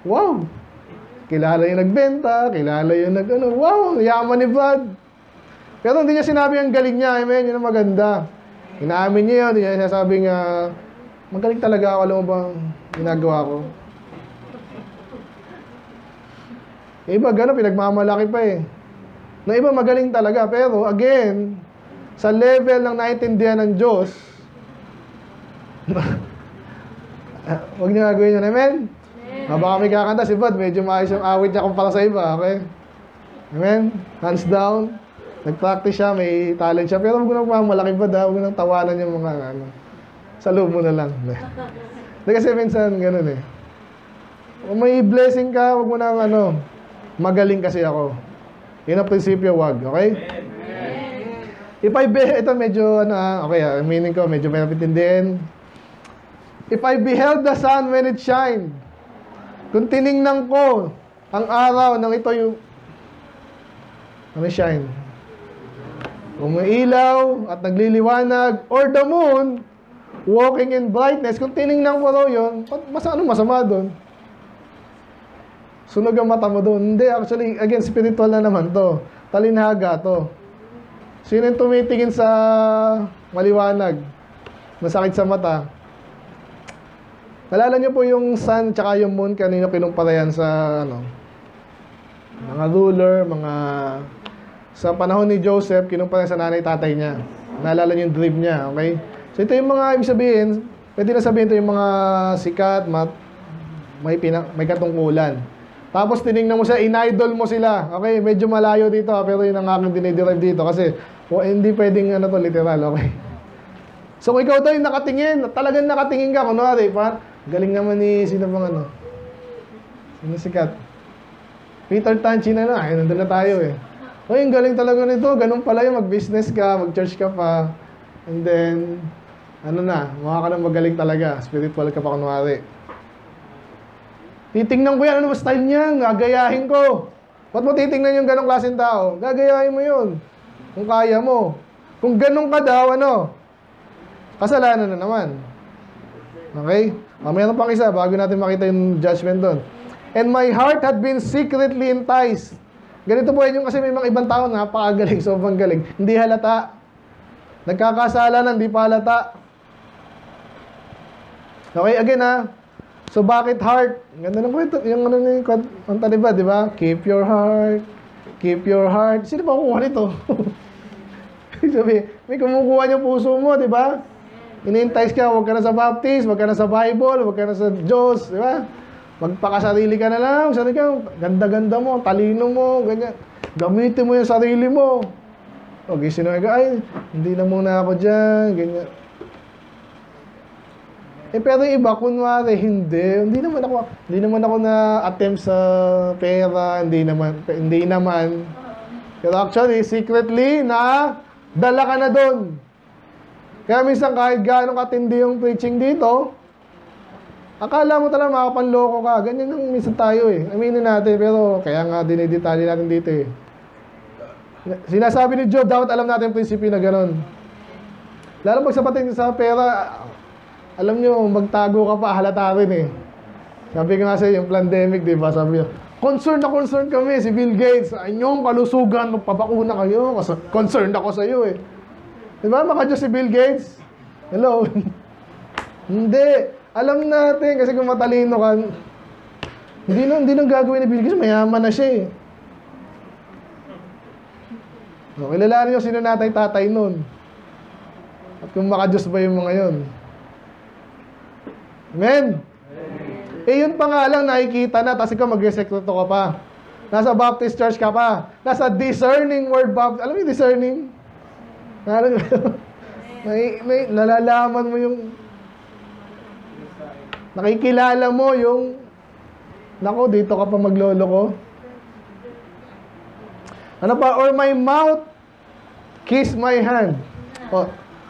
wow! kilala yung nagbenta, kilala yung wow, yaman ni Brad. Pero hindi niya sinabi ang galing niya, amen, yun ang maganda. Inaamin niya yun, hindi niya sinasabing, magaling talaga ako, alam mo ba ang ginagawa ko? Iba, gano'n, pinagmamalaki pa eh. Na iba magaling talaga, pero again, sa level ng naintindihan ng Diyos, huwag niyo gagawin yun, amen? Baka may kakanta si Bud, medyo maayos yung awit niya kumpara sa iba, okay? Amen? Hands down. Nag-practice siya, may talent siya. Pero huwag mo nang malaki Bud, ha? Huwag mo nang tawanan yung mga, sa loob mo na lang. Hindi kasi minsan, ganun eh. Kung may blessing ka, huwag mo nang, magaling kasi ako. Yun ang prinsipyo, wag, okay? If ito medyo, okay, meaning ko, medyo may napitindihin. If I beheld the sun when it shined, kung tiningnan ko ang araw nang ito yung shine, kung may ilaw at nagliliwanag, or the moon walking in brightness, kung tiningnan ko raw yun, masama doon? Sunog ang mata mo doon. Hindi, actually, again, spiritual na naman to. Talinhaga to. Sino yung tumitingin sa maliwanag? Masakit sa mata? Nalala niyo po yung sun tsaka yung moon, kanino kinumpara yan sa, mga ruler, sa panahon ni Joseph, kinumpara sa nanay-tatay niya. Naalala niyo yung dream niya, okay? So ito yung mga, ibig sabihin, pwede na sabihin ito yung mga sikat, may katungkulan. Tapos tinignan mo siya, in-idol mo sila. Okay, medyo malayo dito, pero yun ang aking diniderive dito kasi hindi pwedeng literal, okay? So kung ikaw daw yung nakatingin, talagang nakatingin ka, kunwari, galing naman ni, sino sikat? Peter Tanchi na, nandun na tayo eh. Ang galing talaga nito, ganun pala yung mag-business ka, mag-church ka pa, and then, mukha ka nang magaling talaga, spiritual ka pa kunwari. Titingnan ko yan, ano ba style niya? Gagayahin ko. Ba't mo titingnan yung ganong klaseng tao? Gagayahin mo yun. Kung kaya mo. Kung ganong ka daw, kasalanan na naman. Okay? Meron pang isa, bago natin makita yung judgment doon. And my heart had been secretly enticed. Ganito po yun, kasi may mga ibang tao, napakagaling, sobrang galing. Hindi halata. Nagkakasalanan, hindi pa halata. Okay, again So, bakit heart? Ganda na po ito. Yung kanta diba, Keep your heart. Keep your heart. Sino ba kukuha nito? Sabi, may kumukuha niyang puso mo, diba? Ini-entice ka, huwag ka na sa baptist, huwag ka na sa Bible, huwag ka na sa Diyos, diba? Magpakasarili ka na lang. Sabi ka, ganda-ganda mo, talino mo, ganyan. Gamitin mo yung sarili mo. Okay, sino ka, hindi na muna ako dyan, ganyan. Pero yung iba, kunwari, hindi naman ako na-attempt sa pera, hindi naman. Pero actually, secretly, dala ka na doon. Kaya minsan, kahit gaano katindi yung preaching dito, akala mo talaga makapanloko ka. Ganyan yung minsan tayo eh. Aminin natin, pero kaya nga dinidetali natin dito eh. Sinasabi ni Job, dapat alam natin yung prinsipyo na gano'n. Lalo pag sapatin sa pera, alam nyo, magtago ka pa, halata rin eh. Sabi ko nga sa'yo, yung pandemic, di ba? Sabi nyo, concerned kami, si Bill Gates, inyong kalusugan, magpapakuna kayo. Concerned ako sa'yo eh. Di ba? Baka Diyos si Bill Gates? Hello? Hindi. Alam natin, kasi kung matalino ka, hindi nang gagawin ni Bill Gates, mayaman na siya eh. So, kilalanin nyo sino tatay nun. At kung maka-Diyos ba yung mga yun. Amen? Yun pa nga lang nakikita na, tapos ikaw mag-resekreto ka pa. Nasa Baptist Church ka pa. Nasa discerning word Baptist. Alam mo yung discerning? may nalalaman mo yung nakikilala mo yung dito ka pa maglolo ko. Ano pa? Or my mouth kiss my hand.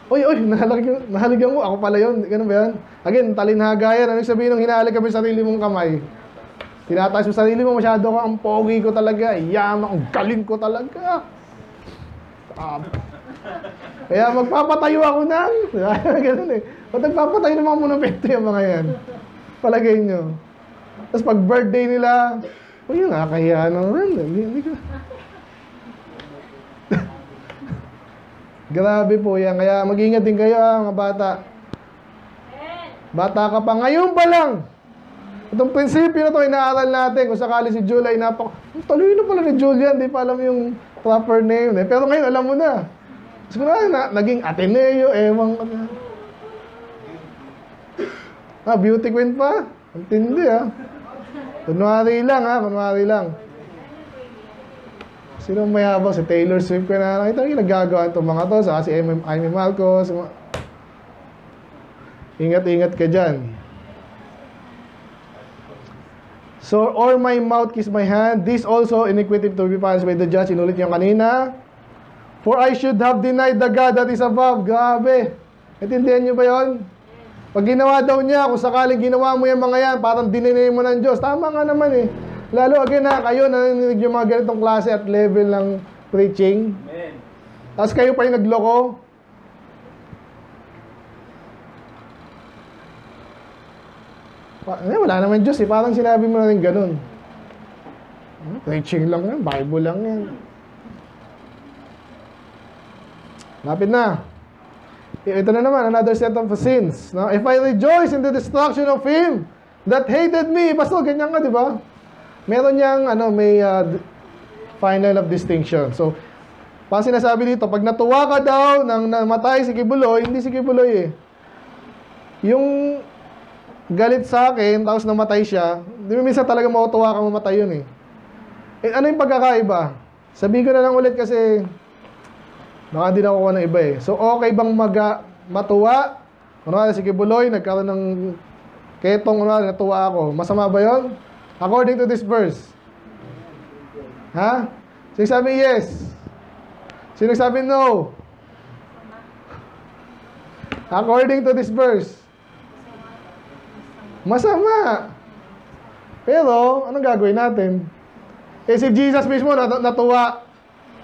Oy, nahaligan mo. Ako pala yun. Ganun ba yan? Again, talinhaga yan. Ano sabihin nung hinahalik kami sa sarili mong kamay? Tinataas mo sarili mo, masyado ka, ang pogi ko talaga. Yaman, ang galing ko talaga. Kaya magpapatayo ako ng, ganun eh. Ba't nagpapatayo ng mga monumento yung mga yan? Palagay nyo. Tapos pag birthday nila, O yun, nakakahiya ng rin. Hindi ko. Grabe po yan. Kaya mag-ingat din kayo mga bata. Bata ka pa. Ngayon pa lang. Itong prinsipyo na ito, inaaral natin. Kung sakali si Julia ay tuloy na pala ni Julia. Hindi pa alam yung proper name. Pero ngayon, alam mo na. Siguro naging Ateneo, ewan ko na. Beauty queen pa. Ang tindi Kunwari lang kunwari lang. Sino mayabang? Si Taylor Swift ka na. Nakita yung nagagawa itong mga to. Saka si Amy Marcos. Ingat-ingat ka dyan. So, or my mouth kiss my hand. This also iniquity to be punished by the judge. Inulit yung kanina. For I should have denied the God that is above. Grabe. Intindihan nyo ba yun? Pag ginawa daw niya, kung sakaling ginawa mo yung mga yan, parang dinenay mo ng Diyos. Tama nga naman Lalo again kayo narinig yung mga ganitong klase at level ng preaching. Amen. Tapos kayo pa yung nagloko. Wala naman Diyos Parang sinabi mo na rin ganun. Preaching lang yan, Bible lang yan. Lapit na. Ito na naman, another set of sins. Now, if I rejoice in the destruction of him that hated me, Pastor, ganyan ka, di ba? Meron niyang, may final of distinction. So, parang sinasabi dito, pag natuwa ka daw nang namatay si Kibuloy, hindi si Kibuloy Yung galit sa akin, tapos namatay siya, di ba minsan talaga matutuwa ka mamatay yun ano yung pagkakaiba? Sabihin ko na lang ulit kasi baka di na ako ng iba So, okay bang matuwa? Kunwari si Kibuloy, nagkaroon ng ketong, kunwari, natuwa ako. Masama ba yun? According to this verse. Ha? Sino sabi yes? Sino sabi no? According to this verse. Masama. Pero, anong gagawin natin? Si Jesus mismo natuwa.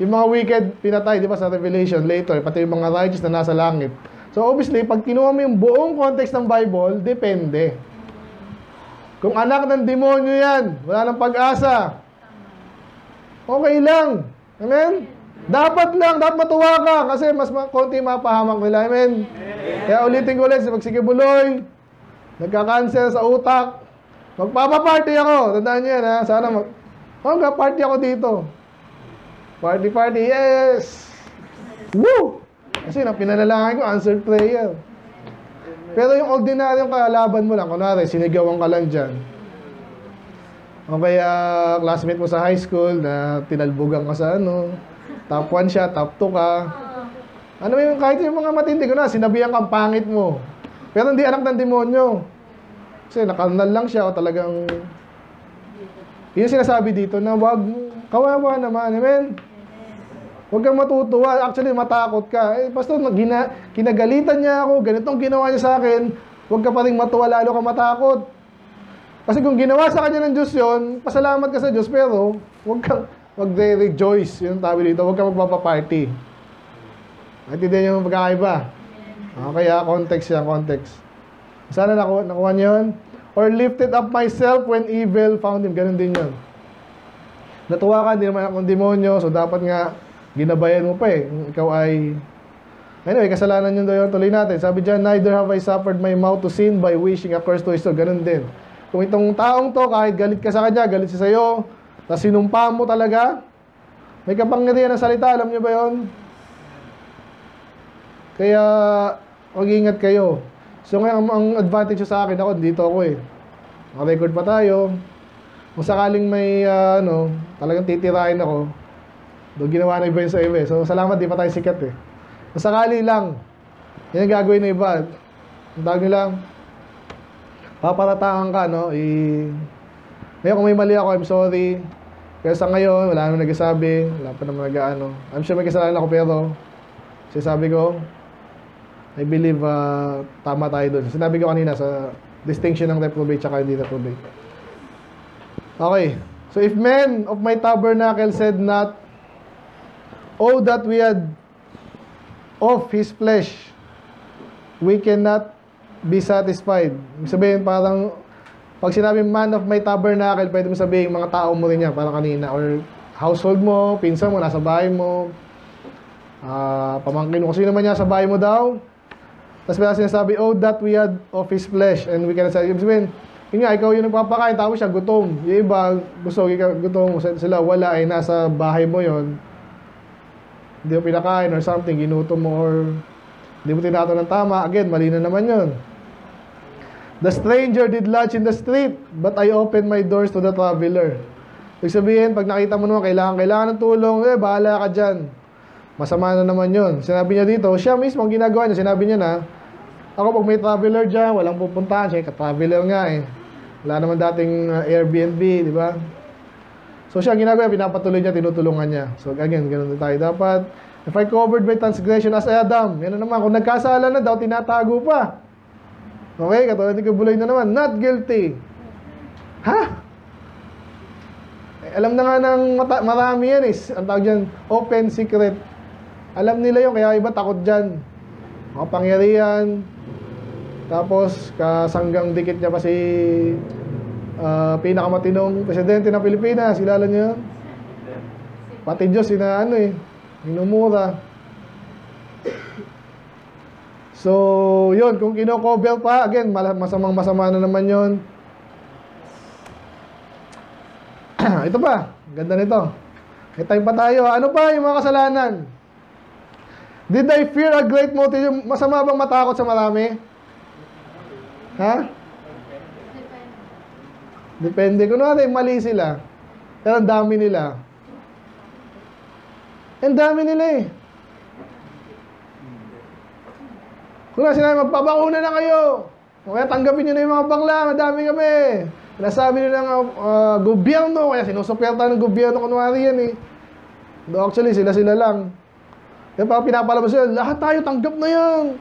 Yung mga wicked pinatay, di ba, sa Revelation later, pati yung mga righteous na nasa langit. So, obviously, pag kinuha mo yung buong context ng Bible, depende. Kung anak ng demonyo yan, wala nang pag-asa. Okay lang. Amen? Dapat matuwa ka kasi mas konti mapahamak nila. Amen? Kaya ulitin ko ulit, pag si Kibuloy, nagka-cancer sa utak, magpapaparty ako. Tandaan niyo yan, Sana magpa-party ako dito. Party, yes! Woo! Kasi pinanalangin ko, answered prayer. Pero yung ordinaryong kalaban mo lang, kunwari, sinigawan ka lang dyan. O kaya, classmate mo sa high school na tinalbugan ka sa top 1 siya, top 2 ka. Ano yung kahit yung mga matindi ko na, sinabihan kang pangit mo. Pero hindi anak ng demonyo. Kasi nakalnal lang siya o talagang... Yung sinasabi dito na wag, kawawa naman, amen? Huwag kang matutuwa. Actually, matakot ka. Pastor, kinagalitan niya ako. Ganitong ginawa niya sa akin. Huwag ka pa rin matuwa, lalo ka matakot. Kasi kung ginawa sa kanya ng Diyos yun, pasalamat ka sa Diyos, pero huwag kang mag-rejoice. Yung tabi dito, huwag kang magpapaparty. At hindi yung pagkakaiba. Kaya context yan, context. Sana nakuha niyo yun? Or lifted up myself when evil found him. Ganun din yun. Natuwa ka, hindi naman akong demonyo, so dapat nga ginabayan mo pa kung ikaw ay... Anyway, kasalanan yun doon. Tuloy natin. Sabi dyan, neither have I suffered my mouth to sin by wishing a curse to his soul. Ganun din. Kung itong taong to, kahit galit ka sa kanya, galit siya sa'yo, tapos sinumpa mo talaga, may kapangyarihan ng salita. Alam niyo ba yun? Kaya, mag-ingat kayo. So ngayon, ang advantage sa akin, ako, dito ako Naka-record pa tayo. Kung sakaling may, talagang titirahin ako, doon ginawa na iba yun sa iba So, salamat, di pa tayo sikat Kung sakali lang, yan ang gagawin ng iba. Ang tawag nila, paparatangan ka, Ngayon, kung may mali ako, I'm sorry. Kaya sa ngayon, wala naman nagsasabi. Wala pa naman I'm sure may kasalanan ako, pero sinasabi ko, I believe tama tayo doon. Sinabi ko kanina sa distinction ng reprobate tsaka hindi reprobate. Okay. So, if men of my tabernacle said not, oh, that we had of his flesh, we cannot be satisfied. Sabihin, parang Pag sinabi man of my tabernacle, pwede mo sabihin mga tao mo rin yan, parang kanina. Or household mo, pinsan mo, nasa bahay mo. Pamangkin mo, kung sino man niya sa bahay mo daw. Tapos may sinasabi, oh, that we had of his flesh. And we cannot say, ibig sabihin, yun nga, ikaw yung nagpapakain, tapos siya gutom. Yung iba, gusto, gutom sila, wala, ay nasa bahay mo yon. Hindi mo pinakain or something, ginutom mo or hindi mo tinato ng tama. Again, mali na naman yun. The stranger did lodge in the street, but I opened my doors to the traveler. Ibig sabihin, pag nakita mo naman, kailangan ng tulong, bahala ka dyan. Masama na naman yun. Sinabi niya dito, siya mismo ang ginagawa niya. Sinabi niya na, ako pag may traveler dyan, walang pupuntahan. Siya ka-traveler nga eh. Wala naman dating Airbnb, di ba? So siya ang ginagawa, pinapatuloy niya, tinutulungan niya. So again, ganun tayo. Dapat, if I covered by transgression as Adam, yan na naman, kung nagkasala na daw, tinatago pa. Okay, katulad ni Kabuloy na naman, not guilty. Ha? Alam na nga ng marami yan eh. Ang tawag dyan, open secret. Alam nila yun, kaya iba takot dyan. Makapangyarihan. Tapos, kasanggang dikit niya pa si pinakamatinong presidente ng Pilipinas. Kilala niyo yun? Pati Diyos, minumura. So, yun, kung kino-cover pa, again, masama na naman yun. Ito pa, ganda nito. May time pa tayo. Ano pa yung mga kasalanan? Did I fear a great multitude? Masama bang matakot sa marami? Ha? Depende. Kunwari, mali sila. Pero ang dami nila. Ang dami nila eh. Kunwari sinabi, magpabakuna na kayo. Kaya tanggapin nyo na yung mga bakla. Madami kami. Nasabi nila ng gobyerno. Kaya sinusuperta ng gobyerno. Kunwari yan eh. Actually, sila lang. Kaya pa pinapalabas sila, lahat tayo tanggap na yan.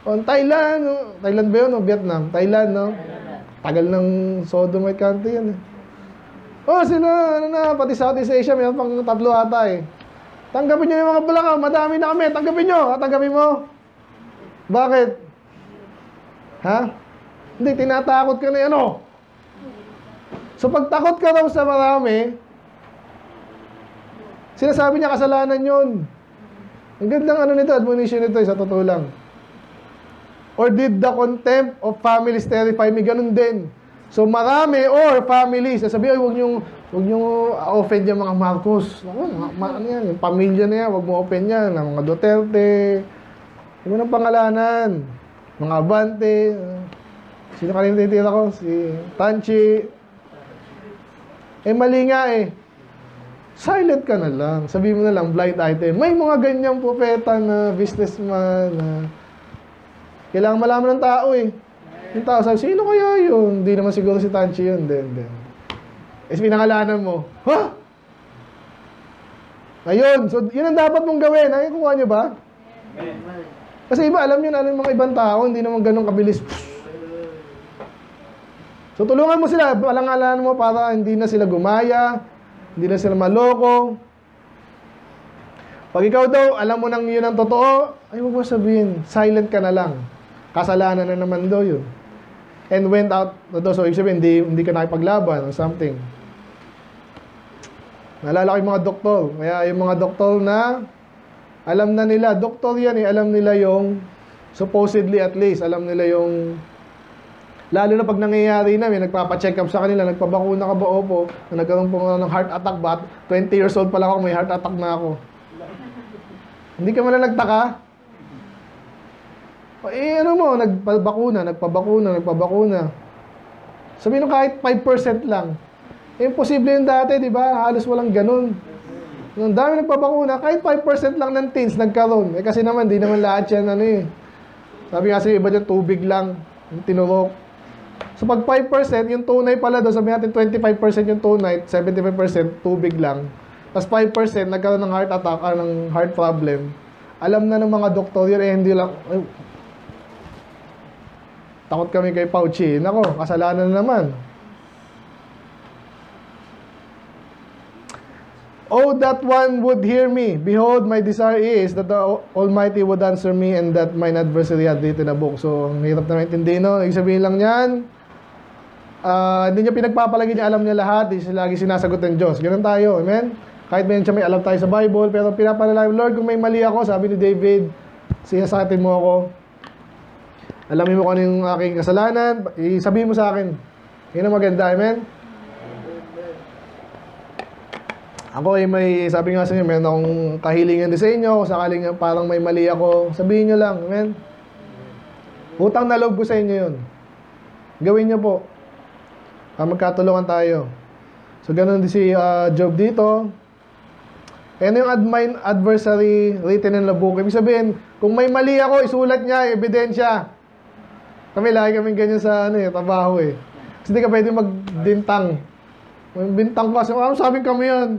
On Thailand. Thailand ba yun o Vietnam? Thailand, no? Tagal ng sodomite country yan eh. Oh, sila, pati Southeast Asia, mayroon pang 3 ata eh. Tanggapin nyo yung mga balaka, madami na kami, tanggapin nyo. Tanggapin mo. Bakit? Ha? Hindi, tinatakot ka na yan, ano? So, pag takot ka raw sa marami, sinasabi niya kasalanan yun. Ang gandang nito, admonition nito, sa totoo lang. Or did the contempt of families terrify me? Ganun din. So, marami or families. Sabi, huwag niyong offend yung mga Marcos. Ano yan? Yung pamilya na yan, huwag mo offend yan. Mga Duterte. Yung mga pangalanan. Mga Abante. Sino kanina titira ko? Si Tanchi. Mali nga eh. Silent ka na lang. Sabi mo na lang, blind item. May mga ganyang propeta na businessman na kailangan malaman ng tao eh. Yung tao sabi, sino kaya yun? Hindi naman siguro si Tanchi yun. Then. Pinangalanan mo. Ha? Ayun. So, yun ang dapat mong gawin. Nakikuha nyo ba? Kasi iba, alam nyo na yung mga ibang tao, hindi naman ganun kabilis. So, tulungan mo sila. Palangalanan mo para hindi na sila gumaya. Hindi na sila maloko. Pag ikaw daw, alam mo nang yun ang totoo, ay huwag mo sabihin, silent ka na lang. Kasalanan na naman daw yun. And went out, so ibig sabihin, hindi ka nakipaglaban or something. Naalala ko yung mga doktor. Kaya yung mga doktor na, alam na nila, doktor yan eh, alam nila yung, supposedly at least, alam nila yung, lalo na pag nangyayari na, may nagpapacheck up sa kanila, nagpabakuna ka ba, opo, na nagkaroon po ng heart attack ba, 20 years old pa lang ako, may heart attack na ako. Hindi ka man nagtaka? Ano mo, nagpabakuna. Sabihin mo kahit 5% lang. Imposible yun dati, di ba? Halos walang ganun. Ang dami nagpabakuna, kahit 5% lang ng teens nagkaroon. Kasi naman, di naman lahat yan, Sabi kasi iba dyan, tubig lang, yung tinurok. So pag 5%, yung tunay pala doon, sabi natin 25% yung tunay, 75% tubig lang. Tapos 5% nagkaroon ng heart attack, ng heart problem. Alam na ng mga doktor yun, hindi lang, takot kami kay Fauci. Nako, kasalanan na naman. Oh, that one would hear me. Behold, my desire is that the Almighty would answer me and that mine adversary had written a book. So, ang hirap na maintindihin, no? Ibig sabihin lang yan, Hindi niya pinagpapalagi niya, alam niya lahat, hindi siya lagi sinasagot ng Diyos. Ganun tayo, amen? Kahit may siya may alam tayo sa Bible, pero pinapalala, Lord, kung may mali ako, sabi ni David, siyasatin mo ako. Alamin mo kung ano yung aking kasalanan, sabihin mo sa akin. Yun ang maganda, amen? Ako ay may, sabi nga sa inyo, meron akong kahilingan din sa inyo, kung sakaling parang may mali ako, sabihin nyo lang, amen? Utang na loob ko sa inyo yun. Gawin nyo po. Magkatulungan tayo. So, ganun din si Job dito. Ano yung adversary written in the book? Ibig sabihin, kung may mali ako, isulat niya, ebidensya. Kami lagi kaming ganyan sa trabaho eh. Kasi hindi ka pwede magbintang. Bintang ko kasi, ano sabing kami yan?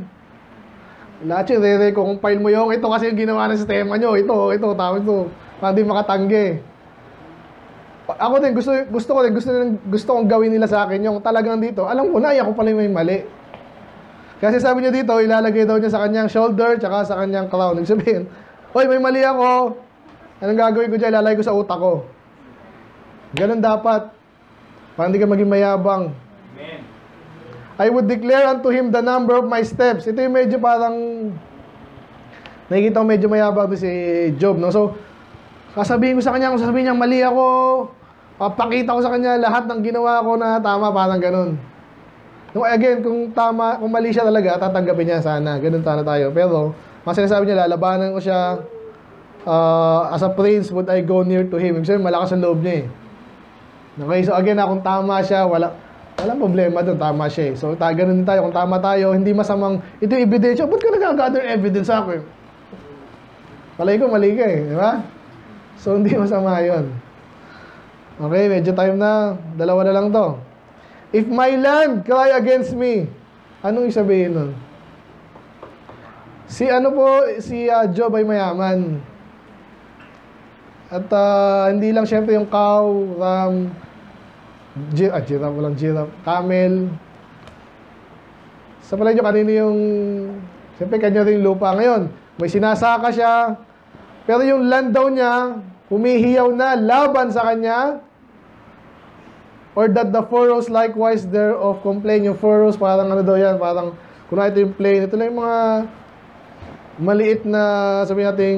Lahat yung ko, kung file mo yung, ito kasi yung ginawa ng sistema nyo, ito, tama ito. Para di makatanggi. Ako din, gusto kong gawin nila sa akin yung talagang dito. Alam ko na, ako pala yung may mali. Kasi sabi niya dito, ilalagay daw niya sa kanyang shoulder, tsaka sa kanyang crown. Ibig sabihin, hoy, may mali ako. Anong gagawin ko dyan? Ilalagay ko sa utak ko. Ganun dapat. Para hindi ka maging mayabang. Amen. I would declare unto him the number of my steps. Ito yung medyo parang nakikita ko medyo mayabang si Job, no? So, sasabihin ko sa kanya, kung sasabihin niya mali ako, papakita ko sa kanya lahat ng ginawa ko na tama, parang ganun. No, again, kung mali siya talaga, tatanggapin niya sana. Ganun sana tayo. Pero, mas sinasabi niya, lalabanan ko siya, as a prince would I go near to him. Ibig sabihin, malakas ang loob niya eh. Okay, so again, kung tama siya, walang problema doon, tama siya eh. So, ganun din tayo. Kung tama tayo, hindi masamang, ito yung ebidensya. Ba't ka nag-gather evidence sa akin? Palay ko, mali ka eh. Di ba? So, hindi masama yun. Okay, medyo time na. Dalawa na lang to. If my land cry against me, anong isabihin nun? Si Job ay mayaman. At hindi lang syempre yung cow, ram, giraffe, camel. Sa pala nyo, kanino yung, syempre kanya rin lupa ngayon. May sinasaka siya, pero yung land daw niya, humihiyaw na laban sa kanya, or that the furrows likewise thereof complain. Yung furrows, parang ano daw yan, parang, kung ito yung plain, ito lang yung mga maliit na, sabihin natin,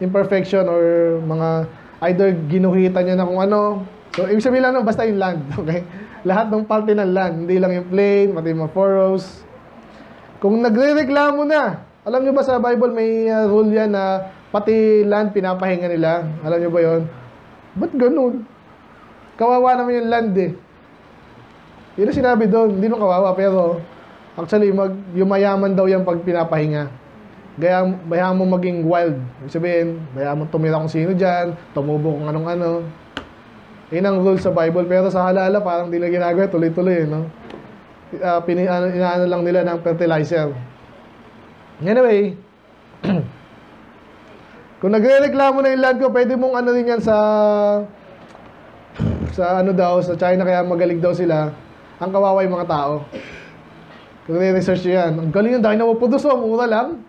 imperfection or mga either ginuhitan niya na kung ano. So, ibig sabihin lang, basta yung land, okay? Lahat ng parte ng land, hindi lang yung plain, pati yung mga furrows. Kung nagre-reklamo na, alam nyo ba sa Bible may rule yan na pati land pinapahinga nila? Alam nyo ba yon? Ba't ganun? Kawawa naman yung land eh. Yun ang sinabi doon, hindi nung kawawa, pero actually, yumayaman daw yan pag pinapahinga. Kaya bayaan mo maging wild. Ibig sabihin, bayaan mo tumira kung sino dyan, tumubo kung anong-ano. Yun ang rule sa Bible, pero sa halala parang di na ginagawa, tuloy-tuloy, no? Inaano lang nila ng fertilizer. Anyway, kung nagre-reklamo na yung land ko, pwede mong ano din yan sa China, kaya magaling daw sila. Ang kawawa yung mga tao. Kung re-research nyo yan, ang galing yung dahil na mapudos mo, mura lang.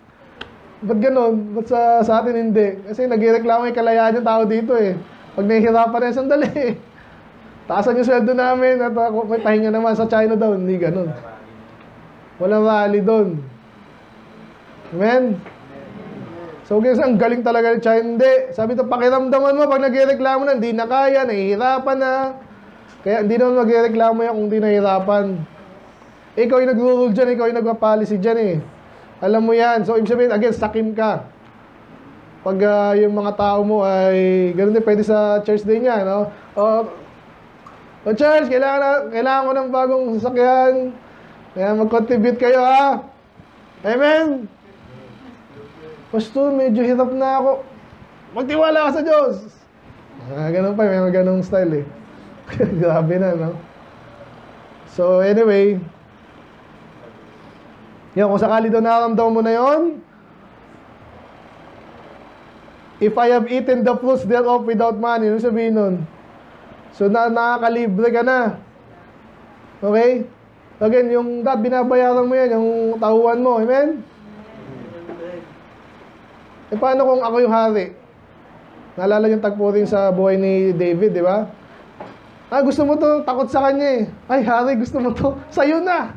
Ba't ganun? Ba't sa atin hindi? Kasi nagreklamo yung kalayaan yung tao dito eh. Pag nahihirapan na sandali eh. Taasan yung sweldo namin at may pahinga naman sa China daw. Hindi ganun. Walang rally doon. Amen? So, kasi ang galing talaga ng China. Hindi. Sabi ito, pakiramdaman mo pag nagreklamo na, hindi na kaya, nahihirapan na. Kaya hindi naman magreklamo yan kung hindi nahihirapan. Ikaw yung nag-rule dyan, ikaw yung nagpa-policy dyan eh. Alam mo yan. So, ibig sabihin, again, sakim ka. Pag yung mga tao mo ay, ganoon din, pwede sa church din yan, no? Church, kailangan ko ng bagong sasakyan. Kaya mag-contribute kayo, ha? Amen? Pastor, medyo hirap na ako. Magtiwala ka sa Diyos. Ganun pa, may ganung style eh. Grabe na, no? So, anyway, yan, kung sakali daw nakaramdaman mo na yon, if I have eaten the fruits thereof without money, ano sabihin nun? So, nakakalibre ka na. Okay? Again, yung binabayaran mo yan, yung tauhan mo. Amen? E paano kung ako yung hari? Naalala yung tagpo rin sa buhay ni David, di ba? Gusto mo to, takot sa kanya eh. Ay, Hari, gusto mo to, sa'yo na.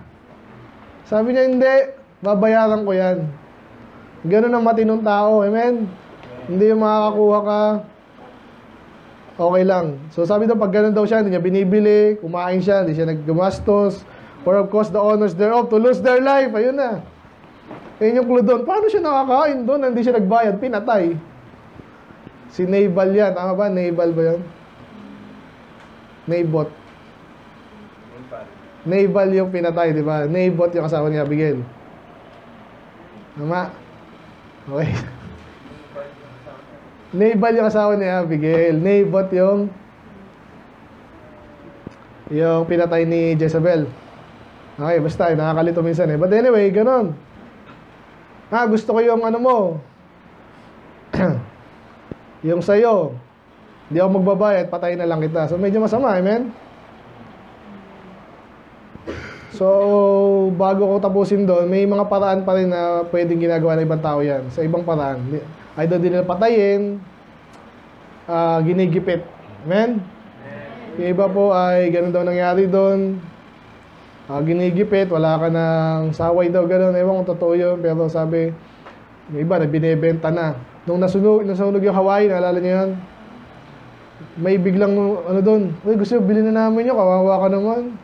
Sabi niya, hindi, babayaran ko yan. Ganun ang matinong tao, amen? Hindi yung makakakuha ka, okay lang. So sabi daw, pag ganun daw siya, hindi niya binibili, kumain siya, hindi siya naggumastos, for of course the honors thereof, to lose their life, ayun na. Ayun yung clue doon. Paano siya nakakain doon? Hindi siya nagbayad, pinatay. Si Nabal yan, tama ba? Nabal ba yan? Nabot. Nabal yung pinatay, di ba? Nabot yung asawa ni Abigail. Tama? Okay. Nabal yung asawa ni Abigail. Nabot yung pinatay ni Jezebel. Okay, basta, nakakalito minsan eh. But anyway, ganun. Gusto ko yung ano mo. Yung sa'yo. Hindi ako magbabayad, patay na lang kita. So medyo masama, amen? So, bago ko tapusin doon, may mga paraan pa rin na pwedeng ginagawa ng ibang tao yan. Sa ibang paraan. Either din nila patayin, ginigipit. Amen? Yung iba po ay ganun daw nangyari doon. Ginigipit, wala ka ng saway daw, ganun. Ewan kung totoo yun, pero sabi, yung iba, binibenta na. Nung nasunog yung Hawaii, naalala niyo yun? May biglang, ano doon, uy, gusto nyo, bilhin na namin yun, kawawa ka naman.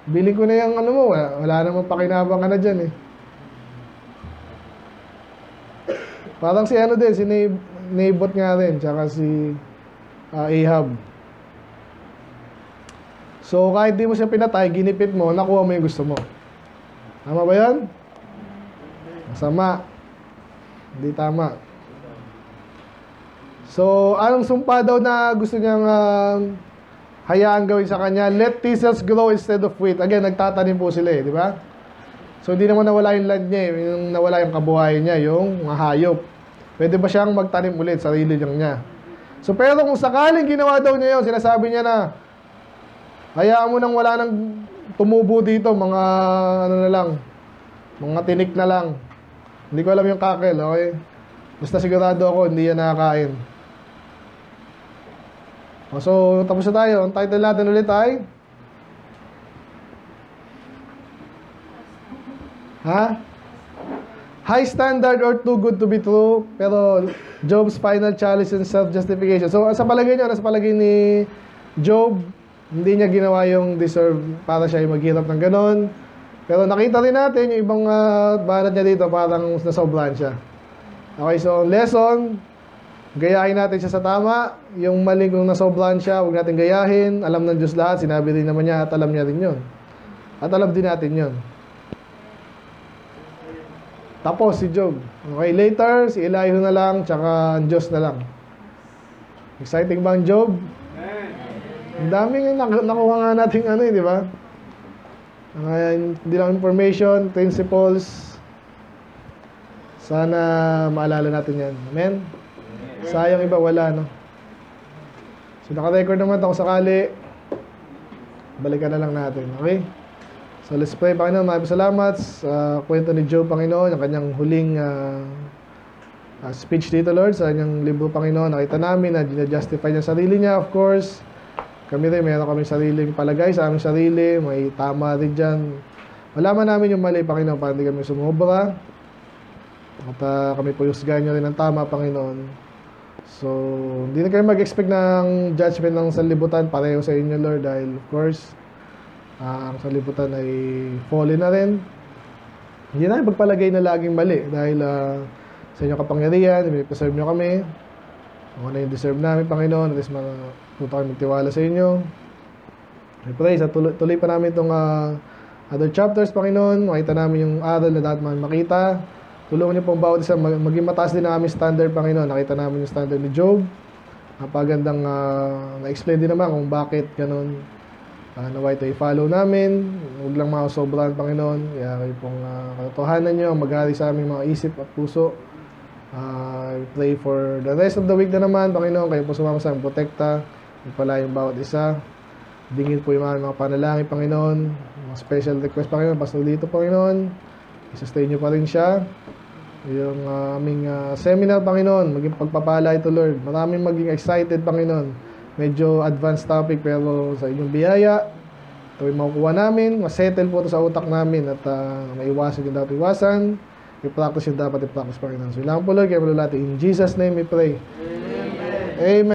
Bilhin ko na yung ano mo, wala namang pakinabang ka na dyan eh. Parang si ano din, si Nabot nga rin, tsaka si Ahab. So, kahit di mo siya pinatay, ginipit mo, nakuha mo yung gusto mo. Tama ba yan? Masama. Hindi tama. So, anong sumpa daw na gusto niyang hayaan gawin sa kanya? Let thistles grow instead of wheat. Again, nagtatanim po sila eh, di ba? So, hindi naman nawala yung land niya eh. Yung nawala yung kabuhayan niya, yung mga hayop. Pwede ba siyang magtanim ulit, sarili niya? So, pero kung sakaling ginawa daw niya yun, sinasabi niya na, hayaan mo nang wala nang tumubo dito, mga ano na lang, mga tinik na lang. Hindi ko alam yung kakel, okay? Basta sigurado ako, hindi yan nakakain. So, tapos na tayo. Ang title natin ulit ay High standard or too good to be true, pero Job's final challenge and self-justification. So, sa palagay niyo, sa palagay ni Job, hindi niya ginawa yung deserve para siya yung maghirap ng ganon. Pero nakita rin natin yung ibang banat niya dito, parang nasobrahan siya. Okay, so lesson, gayahin natin siya sa tama. Yung mali kung nasobrahan siya, huwag natin gayahin. Alam ng Diyos lahat, sinabi rin naman niya at alam niya rin yun. At alam din natin yun. Tapos si Job. Okay, later, si Elihu na lang, tsaka ang Diyos na lang. Exciting ba ang Job? Ang daming nakuha nga natin ano eh, di ba? Hindi lang information, principles. Sana maalala natin yan. Amen? Sayang iba, wala, no? So, naka-record naman ako sakali. Balikan na lang natin, okay? So, let's pray. Panginoon, maraming salamat sa kwento ni Job, Panginoon, ang kanyang huling speech dito, Lord, sa kanyang libro, Panginoon. Nakita namin na justify niya sarili niya, of course. Kami rin, meron kami sariling palagay sa aming sarili. May tama rin dyan. Malaman namin yung mali, Panginoon, para hindi kami sumobra. At kami po husgahan nyo rin ng tama, Panginoon. So, hindi na kayo mag-expect ng judgment ng sanlibutan pareho sa inyo, Lord. Dahil, of course, ang sanlibutan ay fallen na rin. Hindi na pagpalagay na laging mali. Dahil sa inyong kapangyarihan, i-preserve nyo kami. Kung ano yung deserve namin, Panginoon. At least puto kami magtiwala sa inyo. I pray, tuloy pa namin itong other chapters, Panginoon. Makita namin yung aral na dapat makita. Tulungan niyo pong bawat isa maging mataas din ang aming standard, Panginoon. Nakita namin yung standard ni Job. Napagandang na-explain din naman kung bakit ganun. Naway ito i-follow namin. Huwag lang makasobrahan, Panginoon. Kaya kayo pong katotohanan niyo, maghari sa aming mga isip at puso. I pray for the rest of the week na naman, Panginoon. Kayo po sumama sa aming protekta. Pala yung bawat isa. Dingin po yung mga panalangin, Panginoon. Mga special request, Panginoon. Pastor dito, Panginoon. I-sustain nyo pa rin siya. Yung aming seminar, Panginoon. Maging pagpapala ito, Lord. Maraming maging excited, Panginoon. medyo advanced topic, pero sa inyong biyaya, ito yung makukuha namin, masettle po ito sa utak namin at maiwasan yung dapat iwasan, i-practice yung dapat i-practice, Panginoon. So, ilang po Lord, kaya malulati. In Jesus' name we pray. Amen.